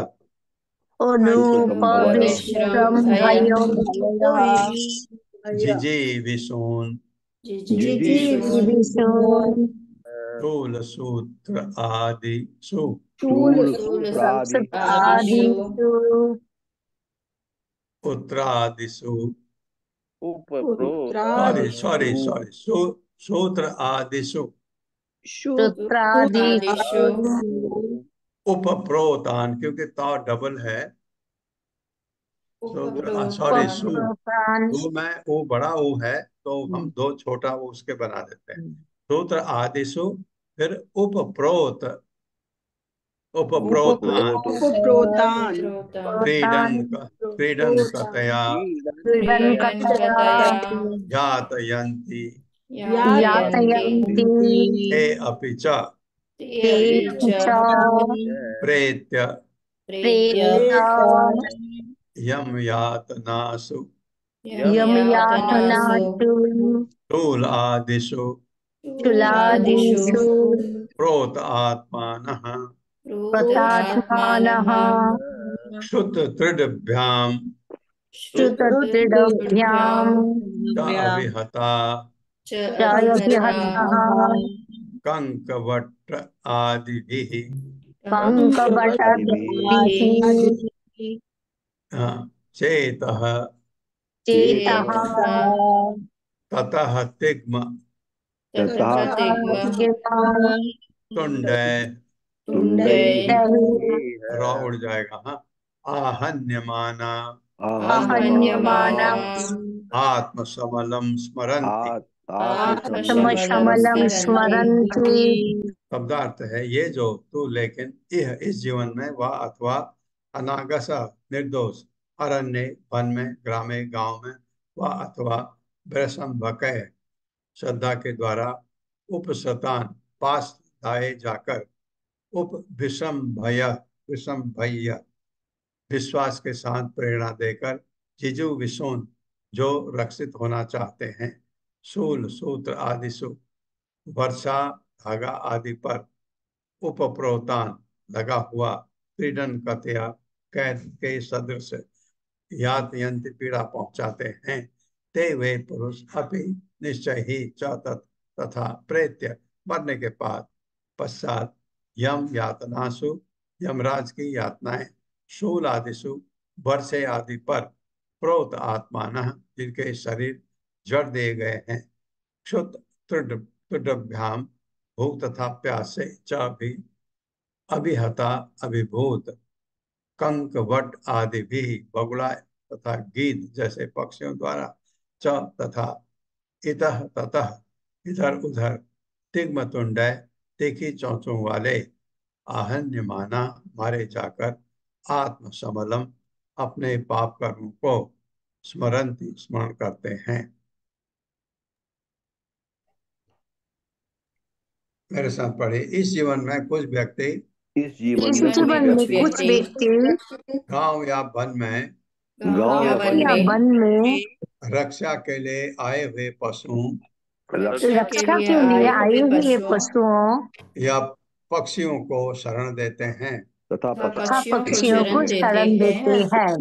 Speaker 2: अनुपविश्रम
Speaker 4: उपविश्रम्भय
Speaker 2: भयो
Speaker 1: जिजीविषून्
Speaker 4: जिजीविषु
Speaker 2: विषुण
Speaker 1: स्थूल सूत्र आदिषु
Speaker 4: आदिषु
Speaker 2: आदिषु
Speaker 1: उत्तरादिषु
Speaker 7: पुत्रादिषु
Speaker 1: सूत्र आदिषु
Speaker 2: सूत्रादिषु
Speaker 1: उपप्रोतान, क्योंकि ता डबल है। सॉरी,
Speaker 2: उपप्रोतान
Speaker 1: दो में वो बड़ा वो है तो हम दो छोटा वो उसके बना देते हैं। सूत्र आदिषु, फिर उपप्रोत उपप्रोतान
Speaker 7: उपप्रोतान
Speaker 1: क्रीडन कतया
Speaker 2: क्रीडनकतया
Speaker 1: यातयन्ति
Speaker 2: यातयन्ति
Speaker 1: ते अपि च
Speaker 2: ते च
Speaker 1: प्रेत्य
Speaker 2: प्रेत्य
Speaker 1: यम यातनासु
Speaker 2: यमयातनासु
Speaker 1: स्थूल आदिषु
Speaker 2: चुलादिषु
Speaker 1: प्रोत आत्मानः
Speaker 2: प्रतात्मानः
Speaker 1: क्षुत दृढ़भ्याम
Speaker 2: श्रुतदृढभ्यां
Speaker 1: च अभिहता
Speaker 2: चायभिहतः
Speaker 1: कंकवट आदिभिः
Speaker 2: कङ्कवटभिः
Speaker 1: चेतः
Speaker 2: चेतः
Speaker 1: ततः तिग्म तुंडय र उड़ जाएगा। हाँ, आहन्यमाना
Speaker 2: आहन्यमानं
Speaker 1: आत्मसमलम स्मरन्ति।
Speaker 2: आत्मशमलं स्मरन्ति
Speaker 1: शब्दार्थ है ये जो तू, लेकिन यह इस जीवन में व अथवा अनागस निर्दोष अरण्य वन में ग्रामे गांव में व अथवा ब्रसंभकय श्रद्धा के द्वारा उपसतान पास लाए जाकर उप विषम भय विश्वास के साथ प्रेरणा देकर जिजु विषोन जो रक्षित होना चाहते हैं, शूल सूत्र आदिशु वर्षा धागा आदि पर उपप्रोतान लगा हुआ क्रीडन कथया कैद के सदृश यातयंत पीड़ा पहुंचाते हैं। ते वे पुरुष अपि निश्चय ही च तथा प्रेत्य मरने के बाद पश्चात यम यातनासु यमराज की यातनाएं शूल आदिशु वर्षे आदि पर प्रोत आत्मान जिनके शरीर जड़ दिए गए हैं, क्षुत तुडभ्याम भूख तथा प्यास से च भी अभिहता अभिभूत कंक वट आदि भी बगुड़ा तथा गीत जैसे पक्षियों द्वारा च तथा इतः ततः इधर उधर तिग्मतुंडय तीखी चोंचों वाले आहन्यमाना मारे जाकर आत्मसमलम अपने पाप कर्मों को स्मरण करते हैं। मेरे साथ पढ़े। इस जीवन में कुछ व्यक्ति
Speaker 2: इस जीवन में कुछ व्यक्ति
Speaker 1: गांव या वन में रक्षा के लिए आए हुए पशुओं
Speaker 2: रक्षा के लिए आए हुए पशुओं
Speaker 1: या पक्षियों को शरण देते हैं
Speaker 2: तथा पक्षियों को शरण देते हैं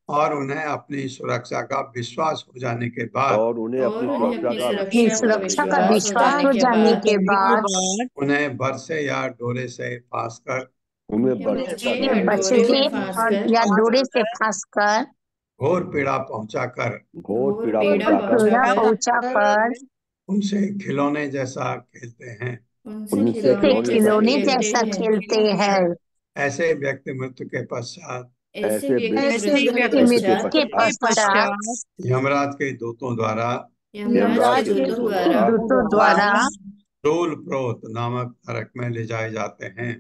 Speaker 1: और उन्हें अपनी सुरक्षा का विश्वास हो जाने के बाद
Speaker 2: अपनी सुरक्षा का विश्वास हो जाने के बाद
Speaker 1: उन्हें बरसे या डोरे से फांस कर
Speaker 2: बच्चे या डोरे से फांस कर
Speaker 1: घोर पीड़ा पहुंचाकर उनसे खिलौने जैसा खेलते हैं।
Speaker 2: खिलौने जैसा खेलते हैं।
Speaker 1: ऐसे व्यक्ति मृत्यु के पश्चात यमराज के दूतों द्वारा शूल प्रोत नामक नरक में ले जाए जाते हैं,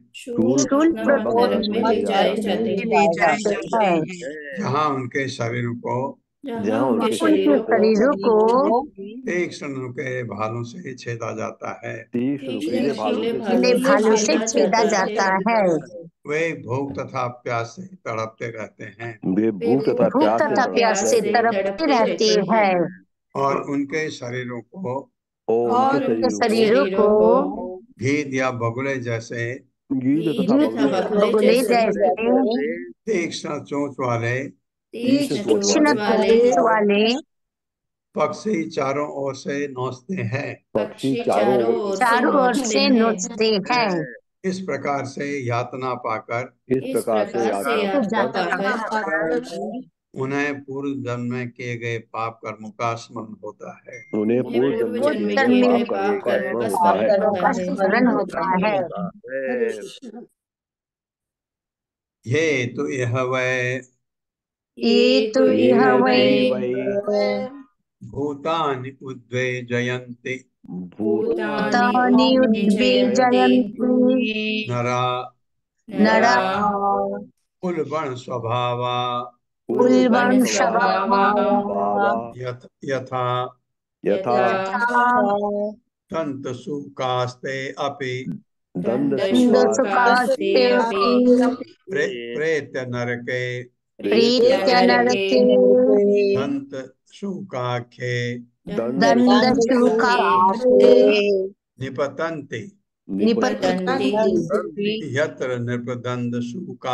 Speaker 1: जहाँ उनके शरीर को
Speaker 4: जहाँ
Speaker 2: उनके
Speaker 4: उनके
Speaker 2: शरीरों
Speaker 4: शरीरों
Speaker 2: को
Speaker 1: तीक्ष्ण के भालों से छेदा जाता है।
Speaker 4: तीक्ष्ण
Speaker 2: नुकीले
Speaker 4: नुकीले
Speaker 2: भालों
Speaker 4: भालों
Speaker 2: से
Speaker 4: से
Speaker 2: छेदा
Speaker 4: छेदा
Speaker 2: जाता
Speaker 4: जाता
Speaker 2: है।
Speaker 4: है।
Speaker 1: वे भूख तथा प्यास से तड़पते रहते हैं
Speaker 4: वे
Speaker 2: वे
Speaker 4: भूख तथा
Speaker 2: भूख
Speaker 4: प्यास से
Speaker 2: तथा प्यास
Speaker 4: तड़पते
Speaker 2: से
Speaker 4: रहते हैं
Speaker 2: तड़पते रहते हैं
Speaker 1: और उनके शरीरों को
Speaker 4: और
Speaker 2: और
Speaker 4: उनके
Speaker 2: उनके
Speaker 4: शरीरों
Speaker 2: शरीरों को
Speaker 1: गीद या बगुले जैसे
Speaker 4: को गीध तथा
Speaker 2: गीत
Speaker 4: बगुले
Speaker 2: बगुले जैसे
Speaker 1: तीक्ष्ण चोंच वाले
Speaker 4: तीक्ष्ण चोंच
Speaker 2: तीक्ष्ण
Speaker 4: वाले
Speaker 2: चोंच वाले
Speaker 1: पक्षी चारों ओर से नोचते हैं।
Speaker 4: पक्षी चारों ओर
Speaker 2: चारों ओर से नोचते हैं।
Speaker 1: इस प्रकार से यातना पाकर
Speaker 4: इस प्रकार से यातना
Speaker 2: तो
Speaker 4: पाकर
Speaker 2: जातना पाकर
Speaker 1: उन्हें पूर्व जन्म में किए गए पाप कर्मों का स्मरण होता है।
Speaker 4: उन्हें पूर्व जन्म में किए गए
Speaker 2: में
Speaker 4: पाप कर्मों का स्मरण होता है।
Speaker 2: का स्मरण होता है।
Speaker 1: ये तो यह वै
Speaker 2: ये तो
Speaker 4: ये
Speaker 2: यह
Speaker 4: तो
Speaker 2: वै
Speaker 1: भूतानि उद्वेजयन्ति
Speaker 2: भूतानि उद्वेजयन्ति
Speaker 1: नरा
Speaker 2: नरा
Speaker 1: कुलवण स्वभावा
Speaker 2: कुलवन् स्वभावा
Speaker 1: यथा
Speaker 4: यथा
Speaker 1: दन्तशूकास्ते अपि
Speaker 2: दशुकास्तेऽपि
Speaker 1: प्रेत्य नरके
Speaker 2: प्रीत्य नरके
Speaker 1: दन्तशूकाख्ये
Speaker 2: दण्डशुकास्ते
Speaker 1: निपतन्ति
Speaker 2: निपतन्ति
Speaker 1: यत्र नृपदन्तशूकाः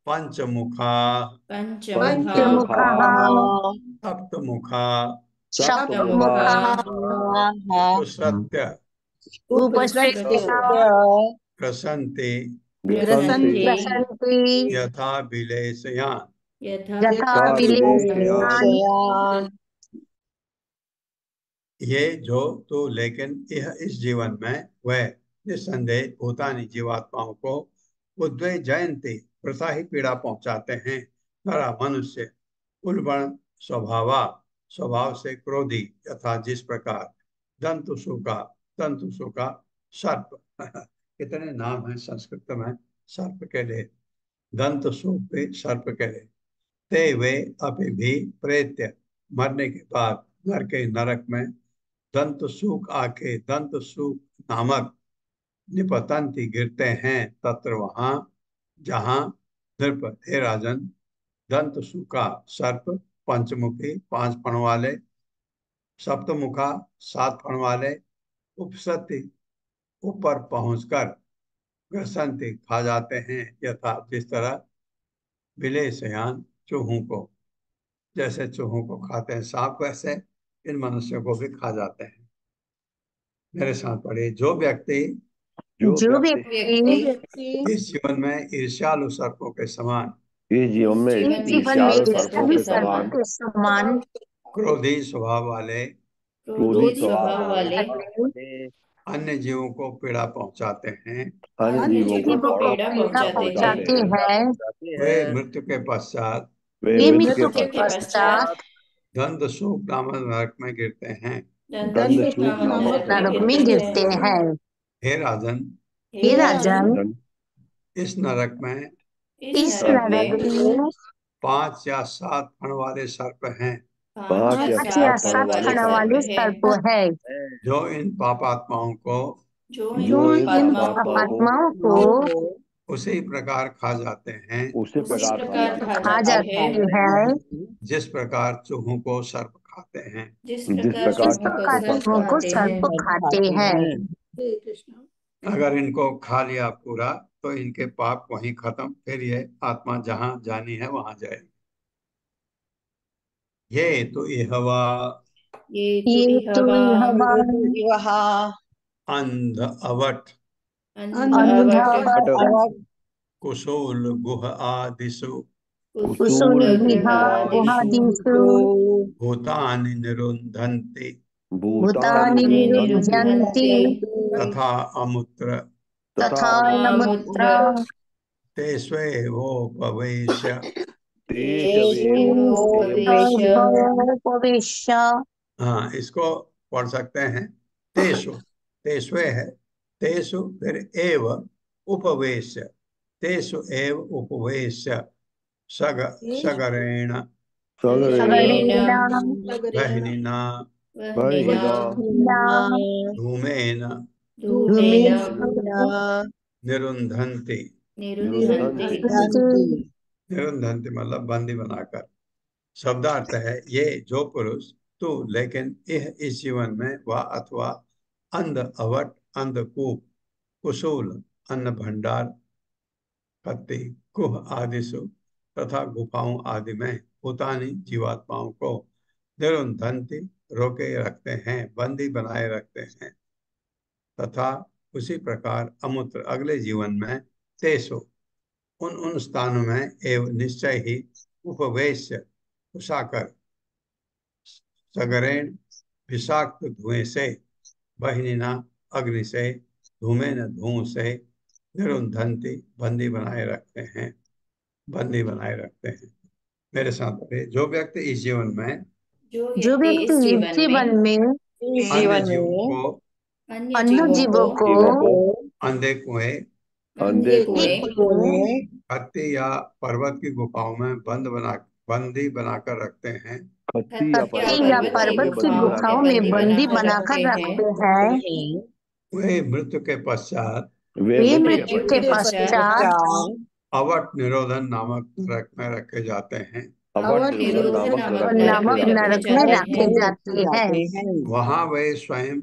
Speaker 1: पंचमुखाः
Speaker 2: पंचमुखाः
Speaker 1: सप्तमुखाः
Speaker 2: सप्तमुखाः
Speaker 1: उपसृत्य
Speaker 2: उपसृत्य
Speaker 1: ग्रसन्ति
Speaker 2: ग्रसन्ति
Speaker 1: यथा विलेशयान्।
Speaker 2: यथा विलेशयान्।
Speaker 1: ये जो तो लेकिन यह इस जीवन में वह निस्संदेह भूतानी जीवात्माओं को उद्वे जयंती प्रथा ही पीड़ा पहुंचाते हैं। नरा मनुष्य उल्बण स्वभाव से क्रोधी यथा जिस प्रकार दंतुसुका सर्प कितने नाम है संस्कृत में सर्प के लिए, दंतुसुक सर्प के लिए। ते वे अभी भी प्रेत्य मरने के बाद नरक में दंतसूक आके दंतसूक नामक निपतंती गिरते हैं तत्र वहां जहां नृप हे राजन दंतसूका सर्प पंचमुखी 5 फण वाले सप्तमुखा 7 फण वाले उपसति ऊपर पहुंचकर ग्रसंती खा जाते हैं यथा जिस तरह विलेशयान चूहों को, जैसे चूहों को खाते हैं सांप वैसे इन मनुष्यों को भी खा जाते हैं। मेरे साथ पढ़े जो व्यक्ति इस जीवन में ईर्ष्यालु सर्पों के समान
Speaker 4: इस जीवन में ईर्ष्यालु सर्पों के
Speaker 2: समान
Speaker 1: क्रोधी स्वभाव वाले अन्य जीवों को पीड़ा पहुंचाते हैं,
Speaker 4: अन्य जीवों को पीड़ा पहुंचाते हैं,
Speaker 1: वे मृत्यु के पश्चात दंतशूक नामक नरक में गिरते हैं।
Speaker 2: नरक में गिरते हैं।
Speaker 1: हे राजन इस नरक में 5 या 7 फण वाले सर्प हैं
Speaker 2: 5 या 7 फण वाले सर्प है
Speaker 1: जो इन पापात्माओं को उसी प्रकार खा जाते हैं जिस प्रकार चूहों को सर्प खाते हैं।
Speaker 2: चूहों को सर्प खाते हैं।
Speaker 1: अगर इनको खा लिया पूरा तो इनके पाप वहीं खत्म, फिर ये आत्मा जहां जानी है वहां जाएगी। ये तो अंध अवट कुशोल गुह आदिषु भूतानि निरुन्धन्ति तथा अमुत्र ते स्वेवोपवेश्य। हाँ, इसको पढ़ सकते हैं। तेषु तेस्वे है तेषु फिर एव उपवेश्य तेषु एव उपवेश्य सगरेण
Speaker 2: सगरेण
Speaker 1: बहिनीना
Speaker 4: वह्निना
Speaker 1: धूमेन
Speaker 4: धूमेन
Speaker 1: निरुन्धन्ति।
Speaker 4: निरुन्धन्ति।
Speaker 1: निरुन्धन्ति मतलब बंदी बनाकर। शब्दार्थ है ये जो पुरुष तू लेकिन यह इस जीवन में वा अथवा अंध अवट अंधकूप कुशूल अन्न भंडार कत्ति कुह आदिशु तथा गुफाओं आदि में भूतानी जीवात्माओं को निरुन्धन्ति रोके रखते हैं, बंदी बनाए रखते हैं। तथा उसी प्रकार अमूत्र अगले जीवन में तेसो उन स्थानों में एवं निश्चय ही उपवेश्य उषाकर सगरेण विषाक्त धुएं से बहिनीना अग्नि से धूमेन धुओं से निरुन्धन्ति बंदी बनाए रखते हैं, बंदी बनाए रखते हैं। मेरे साथ बोले जो व्यक्ति इस जीवन में
Speaker 2: जो व्यक्ति इस जीवन में
Speaker 1: अन्य जीवों को
Speaker 2: अन्य जीवों को
Speaker 1: अंधे कुएं हत्ती या पर्वत की गुफाओं में बंदी बनाकर रखते हैं।
Speaker 2: हत्ती या पर्वत की गुफाओं में बंदी बनाकर रखते हैं।
Speaker 1: वे मृत्यु के पश्चात
Speaker 2: वे मृत्यु के पश्चात
Speaker 1: अवट निरोधन नामक नरक में रखे जाते हैं।
Speaker 2: नामक नरक में रखे जाते हैं।
Speaker 1: वहाँ वे स्वयं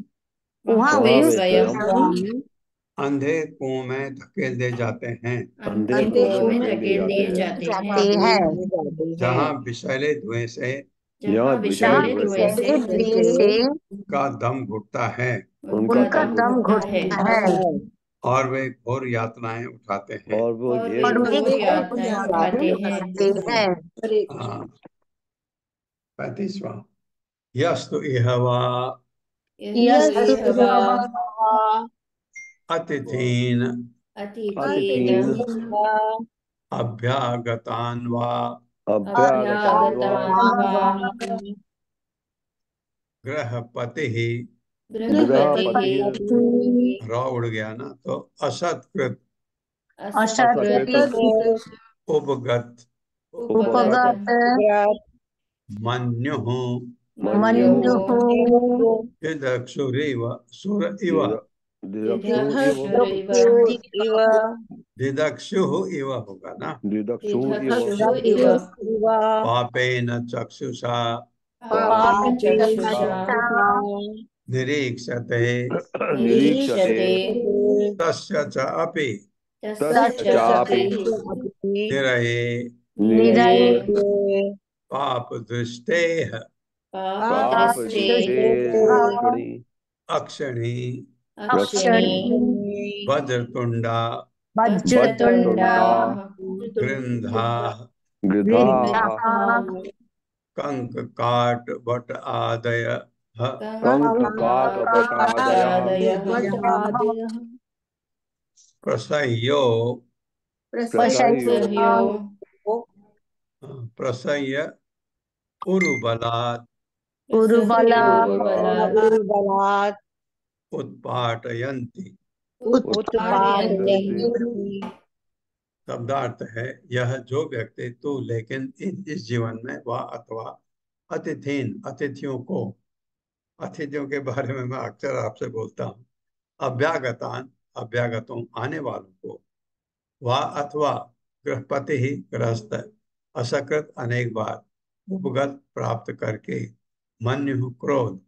Speaker 1: अंधे कुओं में धकेल दे जाते हैं,
Speaker 2: जाते हैं
Speaker 1: जहाँ विषैले धुएं से का दम घुटता है
Speaker 2: उनका दम घुटता है
Speaker 1: और वे घोर यातनाएं उठाते हैं।
Speaker 2: और वे उठाते हैं।
Speaker 1: 35वां यस्तु इहवा अतिथीन अभ्यागतान वा गृहपति रॉ उड़ गया ना, तो असत्कृत उपगत मन्युः दिदक्षुरिव सुर इव दिदक्षुः इव होगा ना। पापेन चक्षुषा निरीक्षते तस्य च अपि निरये पाप दृष्टेः अक्षणी वज्रतुंडा गृंधा कंककाट वट आदय प्रसह्यो प्रसह्य उरुबलात् उत्पाटयन्ति। शब्दार्थ है यह जो व्यक्ति तू लेकिन इस जीवन में वह अथवा अतिथियों के बारे में मैं अक्सर आपसे बोलता हूँ, अभ्यागतों आने वालों को वह अथवा गृहपति ही गृहस्थ असकृत अनेक बार उपगत प्राप्त करके मन्यु क्रोध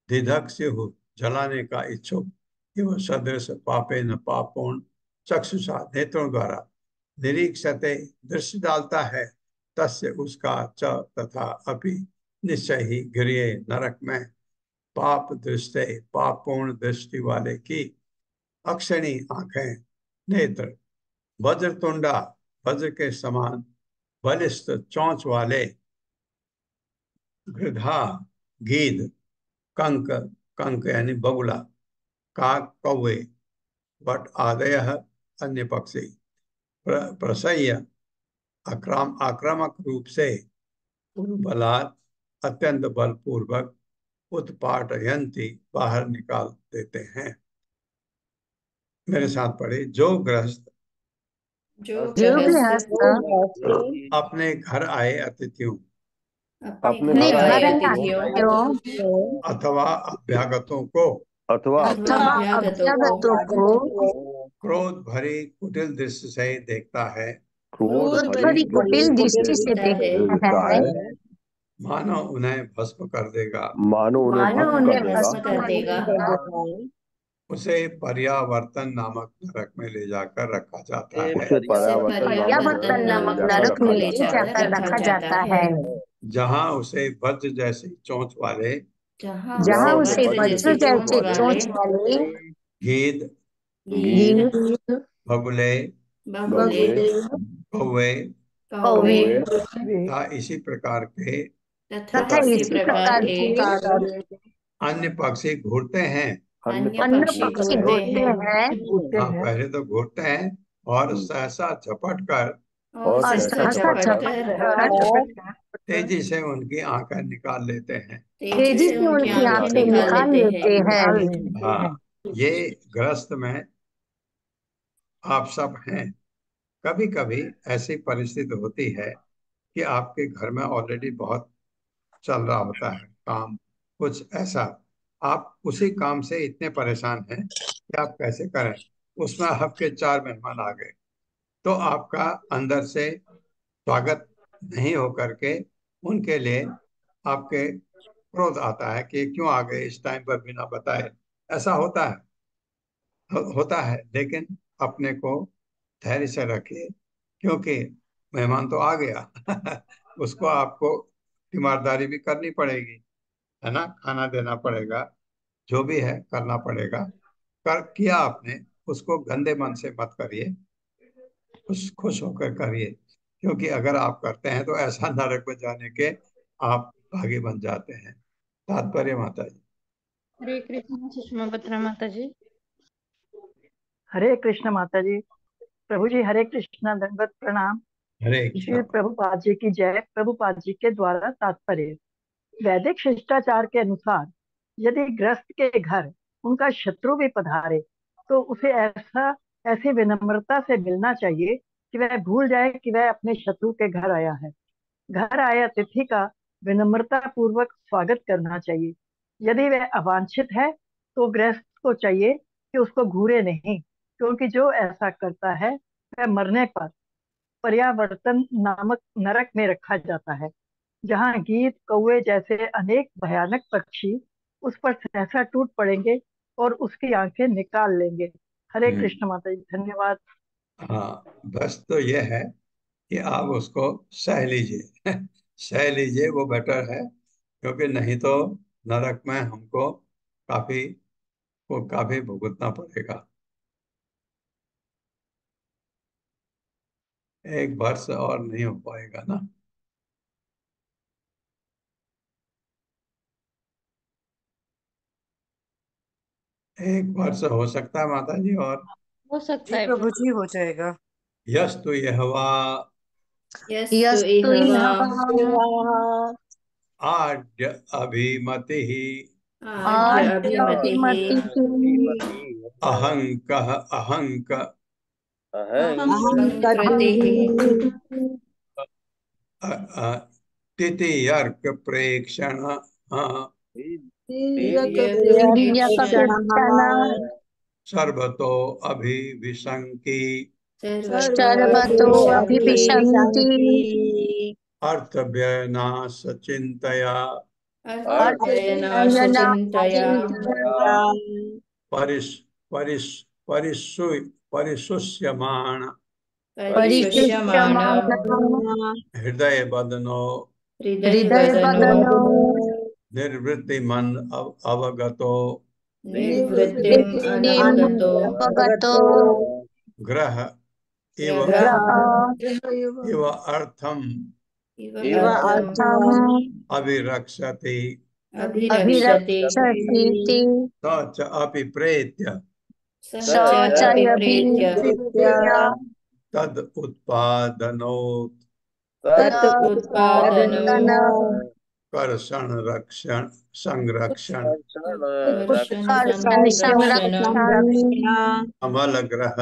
Speaker 1: दिधक्ष्यु जलाने का इच्छुक एवं सदृश पापे न पापोण चक्षुषा नेत्रों द्वारा निरीक्षते दृष्टि डालता है तस्य उसका च तथा अपि निश्चय ही गृह नरक में पाप दृष्टि पापूर्ण दृष्टि वाले की अक्षणी आंखें नेत्र वज्रतुंडा वज्र के समान बलिष्ठ चोंच वाले गृधा गीध कंक यानी बगुला काक कौवे वट आदय अन्य पक्षी प्रसह्य आक्रामक रूप से बलात् अत्यंत बलपूर्वक उत्पाटयन्ति बाहर निकाल देते हैं। मेरे साथ पढ़े जो गृहस्थ
Speaker 4: जो
Speaker 2: जो
Speaker 4: गृहस्थ
Speaker 2: गृहस्थ
Speaker 1: अपने घर आए अतिथियों
Speaker 4: अपने
Speaker 2: अपने
Speaker 4: घर आए
Speaker 2: घर
Speaker 4: अतिथियों
Speaker 2: आतिथ्यों
Speaker 1: अथवा अभ्यागतों को
Speaker 4: अथवा
Speaker 2: अथवा
Speaker 4: अभ्यागतों
Speaker 2: अभ्यागतों
Speaker 4: को
Speaker 2: को
Speaker 1: क्रोध भरी कुटिल दृष्टि से देखता है,
Speaker 2: क्रोध भरी कुटिल दृष्टि से देखता है,
Speaker 1: मानो उन्हें भस्म कर देगा,
Speaker 2: मानो उन्हें भस्म
Speaker 4: कर
Speaker 2: कर
Speaker 4: देगा,
Speaker 2: देगा,
Speaker 1: उसे पर्यावर्तन नामक नरक में ले जाकर रखा जाता है,
Speaker 4: उसे
Speaker 2: पर्यावर्तन नामक नरक में ले जाकर रखा जाता है,
Speaker 1: जहाँ उसे वज्र जैसी चोंच वाले
Speaker 2: जहाँ उसे वज्र जैसे चोंच वाले
Speaker 1: गीद,
Speaker 2: गीत,
Speaker 1: बगुले,
Speaker 4: बगुले,
Speaker 1: कौवे
Speaker 4: कौवे
Speaker 1: तथा इसी प्रकार के
Speaker 2: तथा इसी प्रकार के
Speaker 1: अन्य पक्षी घूरते हैं।
Speaker 4: अन्य
Speaker 2: अन्य
Speaker 4: पक्षी
Speaker 2: पक्षी
Speaker 4: घूरते
Speaker 2: घूरते
Speaker 4: हैं
Speaker 2: हैं,
Speaker 1: हाँ, पहले तो घूरते हैं और सहसा झपट कर
Speaker 4: और
Speaker 2: और
Speaker 4: सहसा
Speaker 2: सहसा
Speaker 4: झपट
Speaker 2: झपट
Speaker 4: कर
Speaker 2: कर
Speaker 1: तेजी से उनकी आंखें निकाल लेते हैं।
Speaker 2: तेजी से उनकी आंखें निकाल लेते हैं।
Speaker 1: हाँ, ये ग्रस्त में आप सब हैं। कभी कभी ऐसी परिस्थिति होती है कि आपके घर में ऑलरेडी बहुत चल रहा होता है काम, कुछ ऐसा, आप उसी काम से इतने परेशान हैं कि आप कैसे करें। उसमें आपके 4 मेहमान आ गए तो आपका अंदर से स्वागत नहीं हो करके उनके लिए आपके क्रोध आता है कि क्यों आ गए इस टाइम पर बिना बताए। ऐसा होता है, होता है, लेकिन अपने को धैर्य से रखिए, क्योंकि मेहमान तो आ गया उसको आपको तीमारदारी भी करनी पड़ेगी, है ना, खाना देना पड़ेगा, जो भी है करना पड़ेगा। कर किया आपने, उसको गंदे मन से मत करिए, खुश खुश होकर करिए, क्योंकि अगर आप करते हैं तो ऐसा नरक में जाने के आप भागी बन जाते हैं। तात्पर्य माता जी।
Speaker 5: हरे कृष्ण सुषमा बत्रा माता जी।
Speaker 8: हरे कृष्ण माता जी। प्रभु जी हरे कृष्ण, दंडवत प्रणाम।
Speaker 1: हरे
Speaker 8: श्री
Speaker 1: कृष्ण।
Speaker 8: प्रभुपाद जी की जय। प्रभुपाद जी के द्वारा तात्पर्य। वैदिक शिष्टाचार के अनुसार यदि ग्रस्त के घर उनका शत्रु भी पधारे तो उसे ऐसी विनम्रता से मिलना चाहिए कि वह भूल जाए कि वह अपने शत्रु के घर आया है। घर आए अतिथि का विनम्रता पूर्वक स्वागत करना चाहिए। यदि वह अवांछित है तो गृहस्थ को चाहिए कि उसको घूरे नहीं, क्योंकि जो ऐसा करता है वह मरने पर पर्यावर्तन नामक नरक में रखा जाता है, जहाँ गीत कौवे जैसे अनेक भयानक पक्षी उस पर सहसा टूट पड़ेंगे और उसकी आंखें निकाल लेंगे। हरे कृष्ण माता जी, धन्यवाद।
Speaker 1: हाँ, बस तो ये है कि आप उसको सह लीजिए सह लीजिए, वो बेटर है, क्योंकि नहीं तो नरक में हमको काफी भुगतना पड़ेगा। एक वर्ष और नहीं हो पाएगा ना। एक वर्ष हो सकता है माता जी, और
Speaker 5: हो सकता
Speaker 6: जी
Speaker 5: है
Speaker 6: प्रभु
Speaker 5: प्रभु।
Speaker 6: जी, हो जाएगा।
Speaker 1: यस्तु यहवा
Speaker 2: यस्तु
Speaker 4: यस्तु
Speaker 2: यः
Speaker 1: आड्य अभिमति
Speaker 4: आद्य
Speaker 2: आद्य
Speaker 4: अभिमतिः
Speaker 2: अभिमतिः
Speaker 1: अहंक अहंक
Speaker 4: अहङ्कृतिः
Speaker 1: तिथियर्क प्रेक्षण
Speaker 2: तिर्यकप्रेक्षणः
Speaker 1: सर्वतो अभिविशंकी
Speaker 2: सर्वतो अभिविशन्ति
Speaker 1: अर्थ व्यनाश चिंतया
Speaker 4: अर्थव्ययनाशचिन्तया
Speaker 2: अर्थायनाचिन्तया
Speaker 1: परिस परिस परिसु परिशुष्यमाण
Speaker 4: परिशुष्यमाणः
Speaker 2: परिशुष्यमाणः
Speaker 1: हृदय बदनो
Speaker 4: हृदयवदनो
Speaker 2: हृदयवदनो
Speaker 1: निर्वृत्ति मन अवगतो
Speaker 4: निर्वृत्तिम्
Speaker 2: वृत्तिम्
Speaker 4: अनवगतो
Speaker 2: अवगतो
Speaker 1: ग्रह इव
Speaker 4: ग्रह
Speaker 1: इव अर्थम
Speaker 4: इव
Speaker 2: इव
Speaker 4: अर्थम्
Speaker 2: अर्थम्
Speaker 1: अभिरक्षति
Speaker 4: अभिरक्षति
Speaker 2: अभिरक्षतीति
Speaker 1: स च अपि प्रेत्य
Speaker 4: स
Speaker 2: स
Speaker 4: च
Speaker 2: च
Speaker 4: अभिप्रेत्य
Speaker 2: अभिप्रेत्य
Speaker 1: तद उत्पादनोत्
Speaker 2: तत्
Speaker 4: उत्पादनो
Speaker 2: उत्पादन
Speaker 1: कर्षण रक्षण संरक्षण
Speaker 4: कर्षण
Speaker 2: उत्कर्षण
Speaker 4: संरक्षण
Speaker 2: संरक्षण
Speaker 1: अमल ग्रह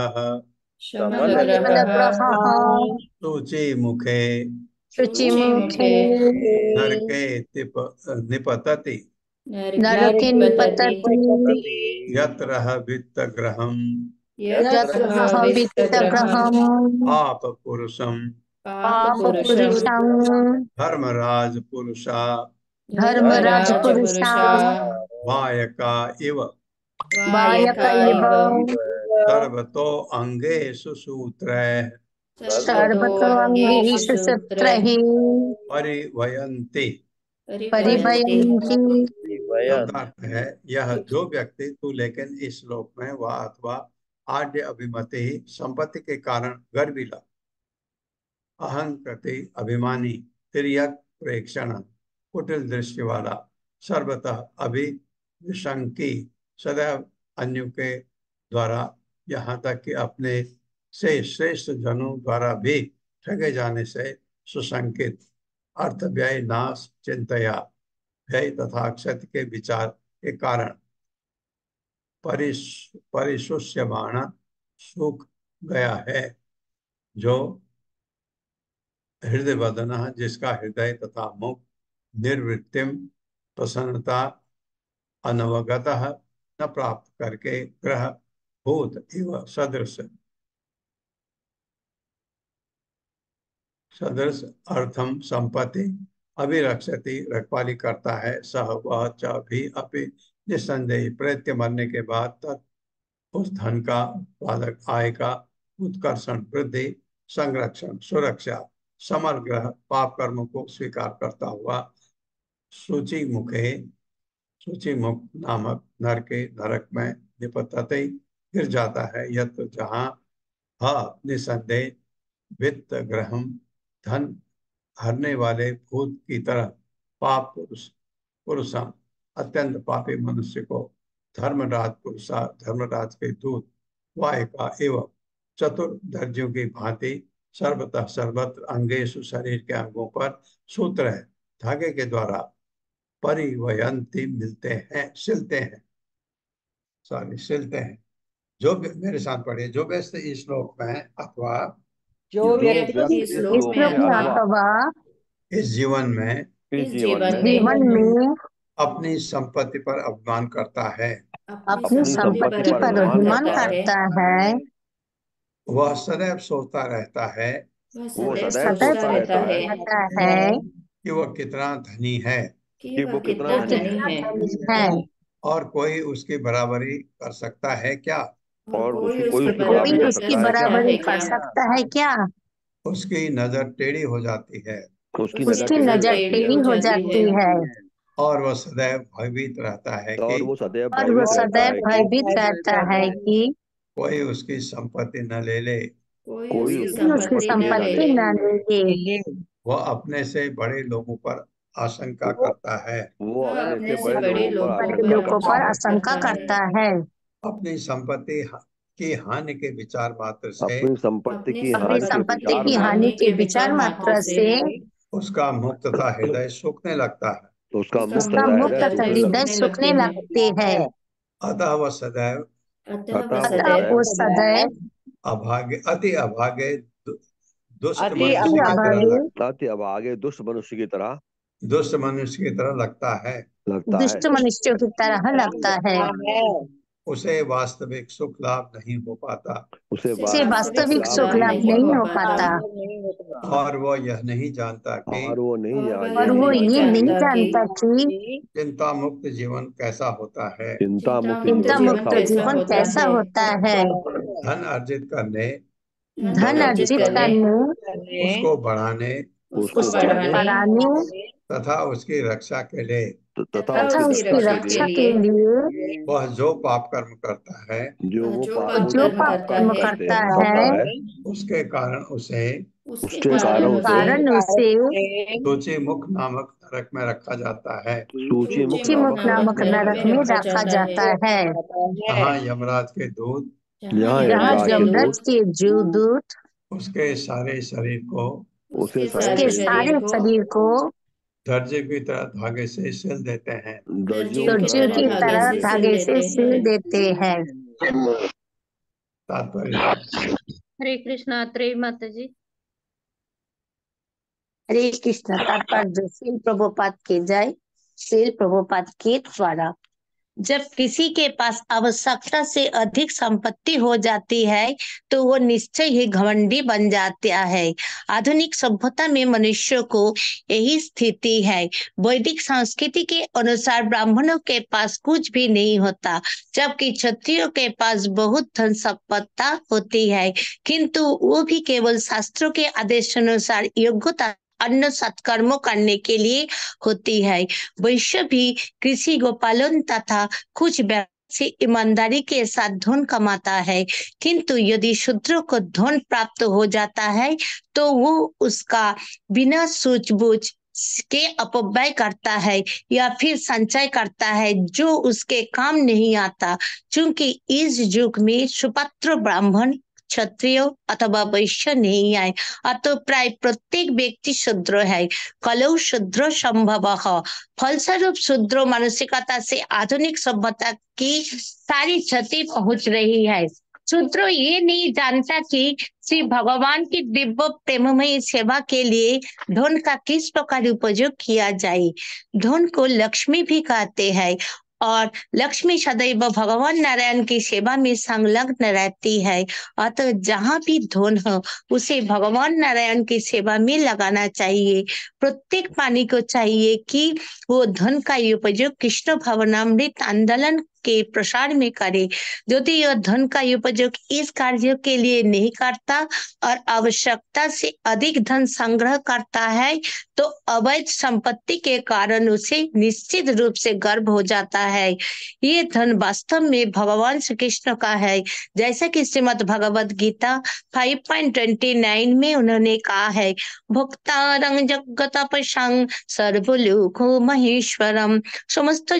Speaker 2: समग्रः
Speaker 1: शुचि मुखे
Speaker 2: शुचिमुखे
Speaker 1: नरके निपतति
Speaker 2: नरके निपतति
Speaker 1: यत्र वित्तग्रहम्
Speaker 2: यत्र वित्तग्रहम्
Speaker 1: पाप पुरुषम्
Speaker 2: पापपुरुषं
Speaker 1: धर्मराज पुरुषा
Speaker 2: धर्मराजपुरुषा
Speaker 1: वायका इव
Speaker 2: बायक इव
Speaker 1: सर्वतो अंगेषु सूत्रैः
Speaker 2: सर्वतो अंगेषु सूत्रैः
Speaker 1: परिवयन्ति।
Speaker 2: परिवयन्ति।
Speaker 1: शब्दार्थ है यह जो व्यक्ति तू लेकिन इस श्लोक में वह अथवा आद्य अभिमति संपत्ति के कारण गर्विला अहंकृति अभिमानी तिर्यक प्रेक्षण कुटिल दृष्टि वाला सर्वतः अभिशंकी सदैव अन्यों के द्वारा यहाँ तक कि अपने से श्रेष्ठ जनों द्वारा भी ठगे जाने से सुशंकित अर्थ व्यय नाश चिंतया व्यय तथा क्षति के विचार के कारण परिशुष्यमाण सूख गया है जो हृदय बदना जिसका हृदय तथा मुख निर्वृत्तिम प्रसन्नता अनवगत न प्राप्त करके ग्रह भूत इव सदृश अर्थम संपत्ति अभिरक्षति रखवाली करता है सह वह च भी अपि निस्संदेह प्रत्य मरने के बाद तक उस धन का उत्पादक आय का उत्कर्षण वृद्धि संरक्षण सुरक्षा समग्र पाप कर्मों को स्वीकार करता हुआ सूची मुख नामक नर के नरक में निपतते गिर जाता है। यह तो जहाँ निसंदेह वित्त ग्रहम धन हरने वाले भूत की तरह पाप पुरुषम अत्यंत पापी मनुष्य को धर्मराज के दूत वायका एवं चतुर्दर्जियों की भांति सर्वतः सर्वत्र अंगेशु शरीर के अंगों पर सूत्र है धागे के द्वारा परिवयंती मिलते हैं सिलते हैं जो मेरे साथ पढ़े जो व्यस्त इस श्लोक में अथवा
Speaker 2: जो व्यक्ति इस श्लोक में अथवा
Speaker 1: इस जीवन में अपनी संपत्ति पर अभिमान करता है
Speaker 2: अपनी संपत्ति पर अभिमान करता है
Speaker 1: वह सदैव सोचता रहता है कि वह कितना धनी है और कोई उसकी बराबरी कर सकता है क्या
Speaker 2: कोई उसकी बराबरी कर सकता है क्या
Speaker 1: उसकी नजर टेढ़ी हो जाती है
Speaker 2: उसकी नजर टेढ़ी हो जाती है
Speaker 1: और वह सदैव भयभीत रहता है कि कोई उसकी संपत्ति न ले ले
Speaker 2: उसकी संपत्ति न ले
Speaker 1: वह अपने से बड़े लोगों पर आशंका करता है
Speaker 2: बड़े लोगों पर आशंका करता है
Speaker 1: अपनी संपत्ति की हानि के विचार मात्र से
Speaker 2: अपनी संपत्ति की हानि के विचार मात्र से
Speaker 1: उसका मुक्त तथा हृदय सूखने लगता है
Speaker 2: उसका मुक्त तथा हृदय सूखने लगते हैं
Speaker 1: अतः वह सदैव अति अभागे
Speaker 9: दुष्ट मनुष्य की तरह
Speaker 1: लगता है
Speaker 2: दुष्ट मनुष्यों की तरह लगता है
Speaker 1: उसे वास्तविक सुख लाभ नहीं हो पाता
Speaker 2: उसे वास्तविक सुख लाभ नहीं हो पाता
Speaker 1: और वो यह नहीं जानता कि
Speaker 2: ये नहीं जानता कि
Speaker 1: चिंता मुक्त जीवन कैसा होता है
Speaker 2: चिंता मुक्त जीवन कैसा होता है
Speaker 1: धन अर्जित करने
Speaker 2: उसको
Speaker 1: बढ़ाने तथा उसकी रक्षा के लिए वह जो पाप कर्म करता है उसके कारण उसे सूची मुख नामक नरक में रखा जाता है जहाँ यमराज के दूत उसके सारे शरीर को दर्जे की तरह धागे से सिल देते हैं तात्पर्य
Speaker 5: हरे कृष्णा त्रय माता जी।
Speaker 2: हरे कृष्ण। तात्पर्य श्रील प्रभुपाद की जय। श्रील प्रभुपाद के द्वारा जब किसी के पास आवश्यकता से अधिक संपत्ति हो जाती है तो वो निश्चय ही घमंडी बन जाता है। आधुनिक सभ्यता में मनुष्य को यही स्थिति है। वैदिक संस्कृति के अनुसार ब्राह्मणों के पास कुछ भी नहीं होता, जबकि क्षत्रियों के पास बहुत धन संपत्ति होती है, किंतु वो भी केवल शास्त्रों के आदेशानुसार योग्यता अन्य सत्कर्मों करने के लिए होती है। वैश्य भी कृषि गोपालन तथा कुछ से ईमानदारी के साथ धन कमाता है, किंतु यदि शूद्र को धन प्राप्त हो जाता है तो वो उसका बिना सूझबूझ के अपव्यय करता है या फिर संचय करता है जो उसके काम नहीं आता। क्योंकि इस युग में सुपात्र ब्राह्मण क्षत्रिय अथवा वैश्य नहीं आए, अतः प्राय प्रत्येक व्यक्ति शूद्र है। कलौ शूद्र संभव। फलस्वरूप शूद्र मानसिकता से आधुनिक सभ्यता की सारी क्षति पहुंच रही है। शूद्र ये नहीं जानता कि श्री भगवान की दिव्य प्रेममयी सेवा के लिए धन का किस प्रकार उपयोग किया जाए। धन को लक्ष्मी भी कहते हैं और लक्ष्मी सदैव भगवान नारायण की सेवा में संलग्न रहती है। अतः जहाँ भी धन हो उसे भगवान नारायण की सेवा में लगाना चाहिए। प्रत्येक प्राणी को चाहिए कि वो धन का उपयोग कृष्ण भवनामृत आंदोलन के प्रसार में करे। यदि यह धन का उपयोग इस कार्य के लिए नहीं करता और आवश्यकता से अधिक धन संग्रह करता है तो अवैध संपत्ति के कारण उसे निश्चित रूप से गर्व हो जाता है। ये धन वास्तव में भगवान श्री कृष्ण का है, जैसा कि श्रीमद् भगवद गीता 5.29 में उन्होंने कहा है, भोक्तारं जगतपशं सर्वलोको महेश्वरम। समस्त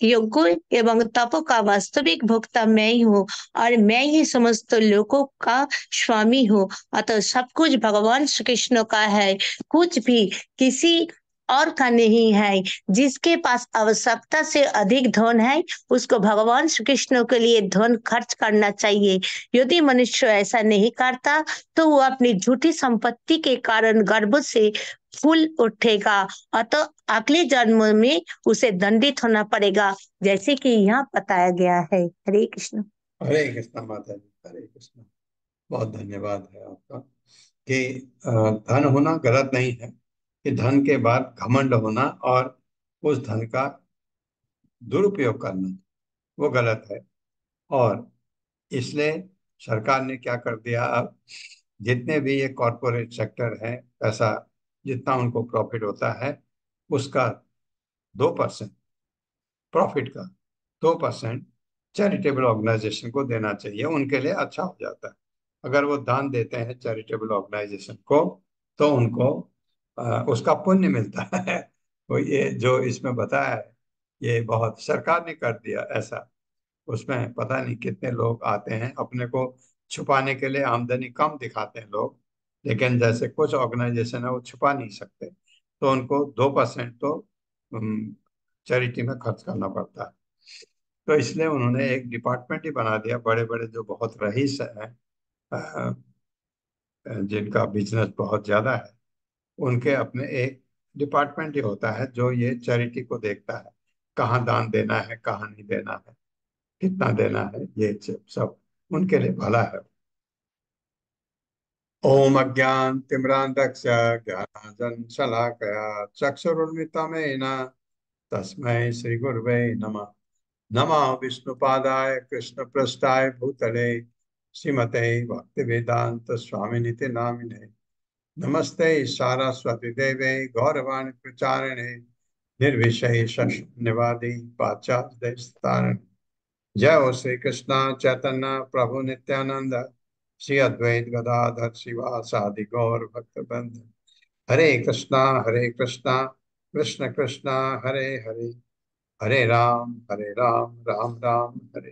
Speaker 2: योगों एवं तपों का वास्तविक भोक्ता मैं ही हूँ और मैं ही समस्त लोकों का स्वामी हूँ। अतः सब कुछ भगवान श्री कृष्ण का है, कुछ भी किसी और का नहीं है। जिसके पास आवश्यकता से अधिक धन है उसको भगवान श्री कृष्ण के लिए धन खर्च करना चाहिए। यदि मनुष्य ऐसा नहीं करता तो वो अपनी झूठी संपत्ति के कारण गर्व से फूल उठेगा, अतः अगले जन्म में उसे दंडित होना पड़ेगा, जैसे कि यहाँ बताया गया है। हरे कृष्ण।
Speaker 1: हरे कृष्णा माता जी, हरे कृष्णा। बहुत धन्यवाद है आपका कि धन होना गलत नहीं है, कि धन के बाद घमंड होना और उस धन का दुरुपयोग करना वो गलत है। और इसलिए सरकार ने क्या कर दिया, अब जितने भी ये कॉरपोरेट सेक्टर है, पैसा जितना उनको प्रॉफिट होता है उसका 2%, प्रॉफिट का 2% चैरिटेबल ऑर्गेनाइजेशन को देना चाहिए। उनके लिए अच्छा हो जाता है। अगर वो दान देते हैं चैरिटेबल ऑर्गेनाइजेशन को तो उनको उसका पुण्य मिलता है। तो ये जो इसमें बताया है ये बहुत सरकार ने कर दिया ऐसा। उसमें पता नहीं कितने लोग आते हैं, अपने को छुपाने के लिए आमदनी कम दिखाते हैं लोग, लेकिन जैसे कुछ ऑर्गेनाइजेशन है वो छुपा नहीं सकते, तो उनको 2% तो चैरिटी में खर्च करना पड़ता है। तो इसलिए उन्होंने एक डिपार्टमेंट ही बना दिया। बड़े बड़े जो बहुत रईस हैं, अ, जिनका बिजनेस बहुत ज्यादा है, उनके अपने एक डिपार्टमेंट ही होता है जो ये चैरिटी को देखता है, कहाँ दान देना है कहाँ नहीं देना है, कितना देना है, ये सब उनके लिए भला है। ओम अज्ञान तिम्रांधक्ष ज्ञानांजन शलाकया चक्षुरुन्मिलितं तस्मै श्री गुरुवे नमः। नमः विष्णुपादाय कृष्णपृष्ठाय भूतले श्रीमते भक्तिवेदांत स्वामिनिति नामिने। नमस्ते सारस्वती देवे गौरवाणी प्रचारिणे निर्विशेष शून्यवादी पाश्चात्य देशतारिणे। जय हो श्री कृष्ण चैतन्य प्रभु नित्यानंद श्री अद्वैत गदाधर शिवासादि गौर भक्त बंद। हरे कृष्णा कृष्ण कृष्ण हरे हरे, हरे राम राम राम हरे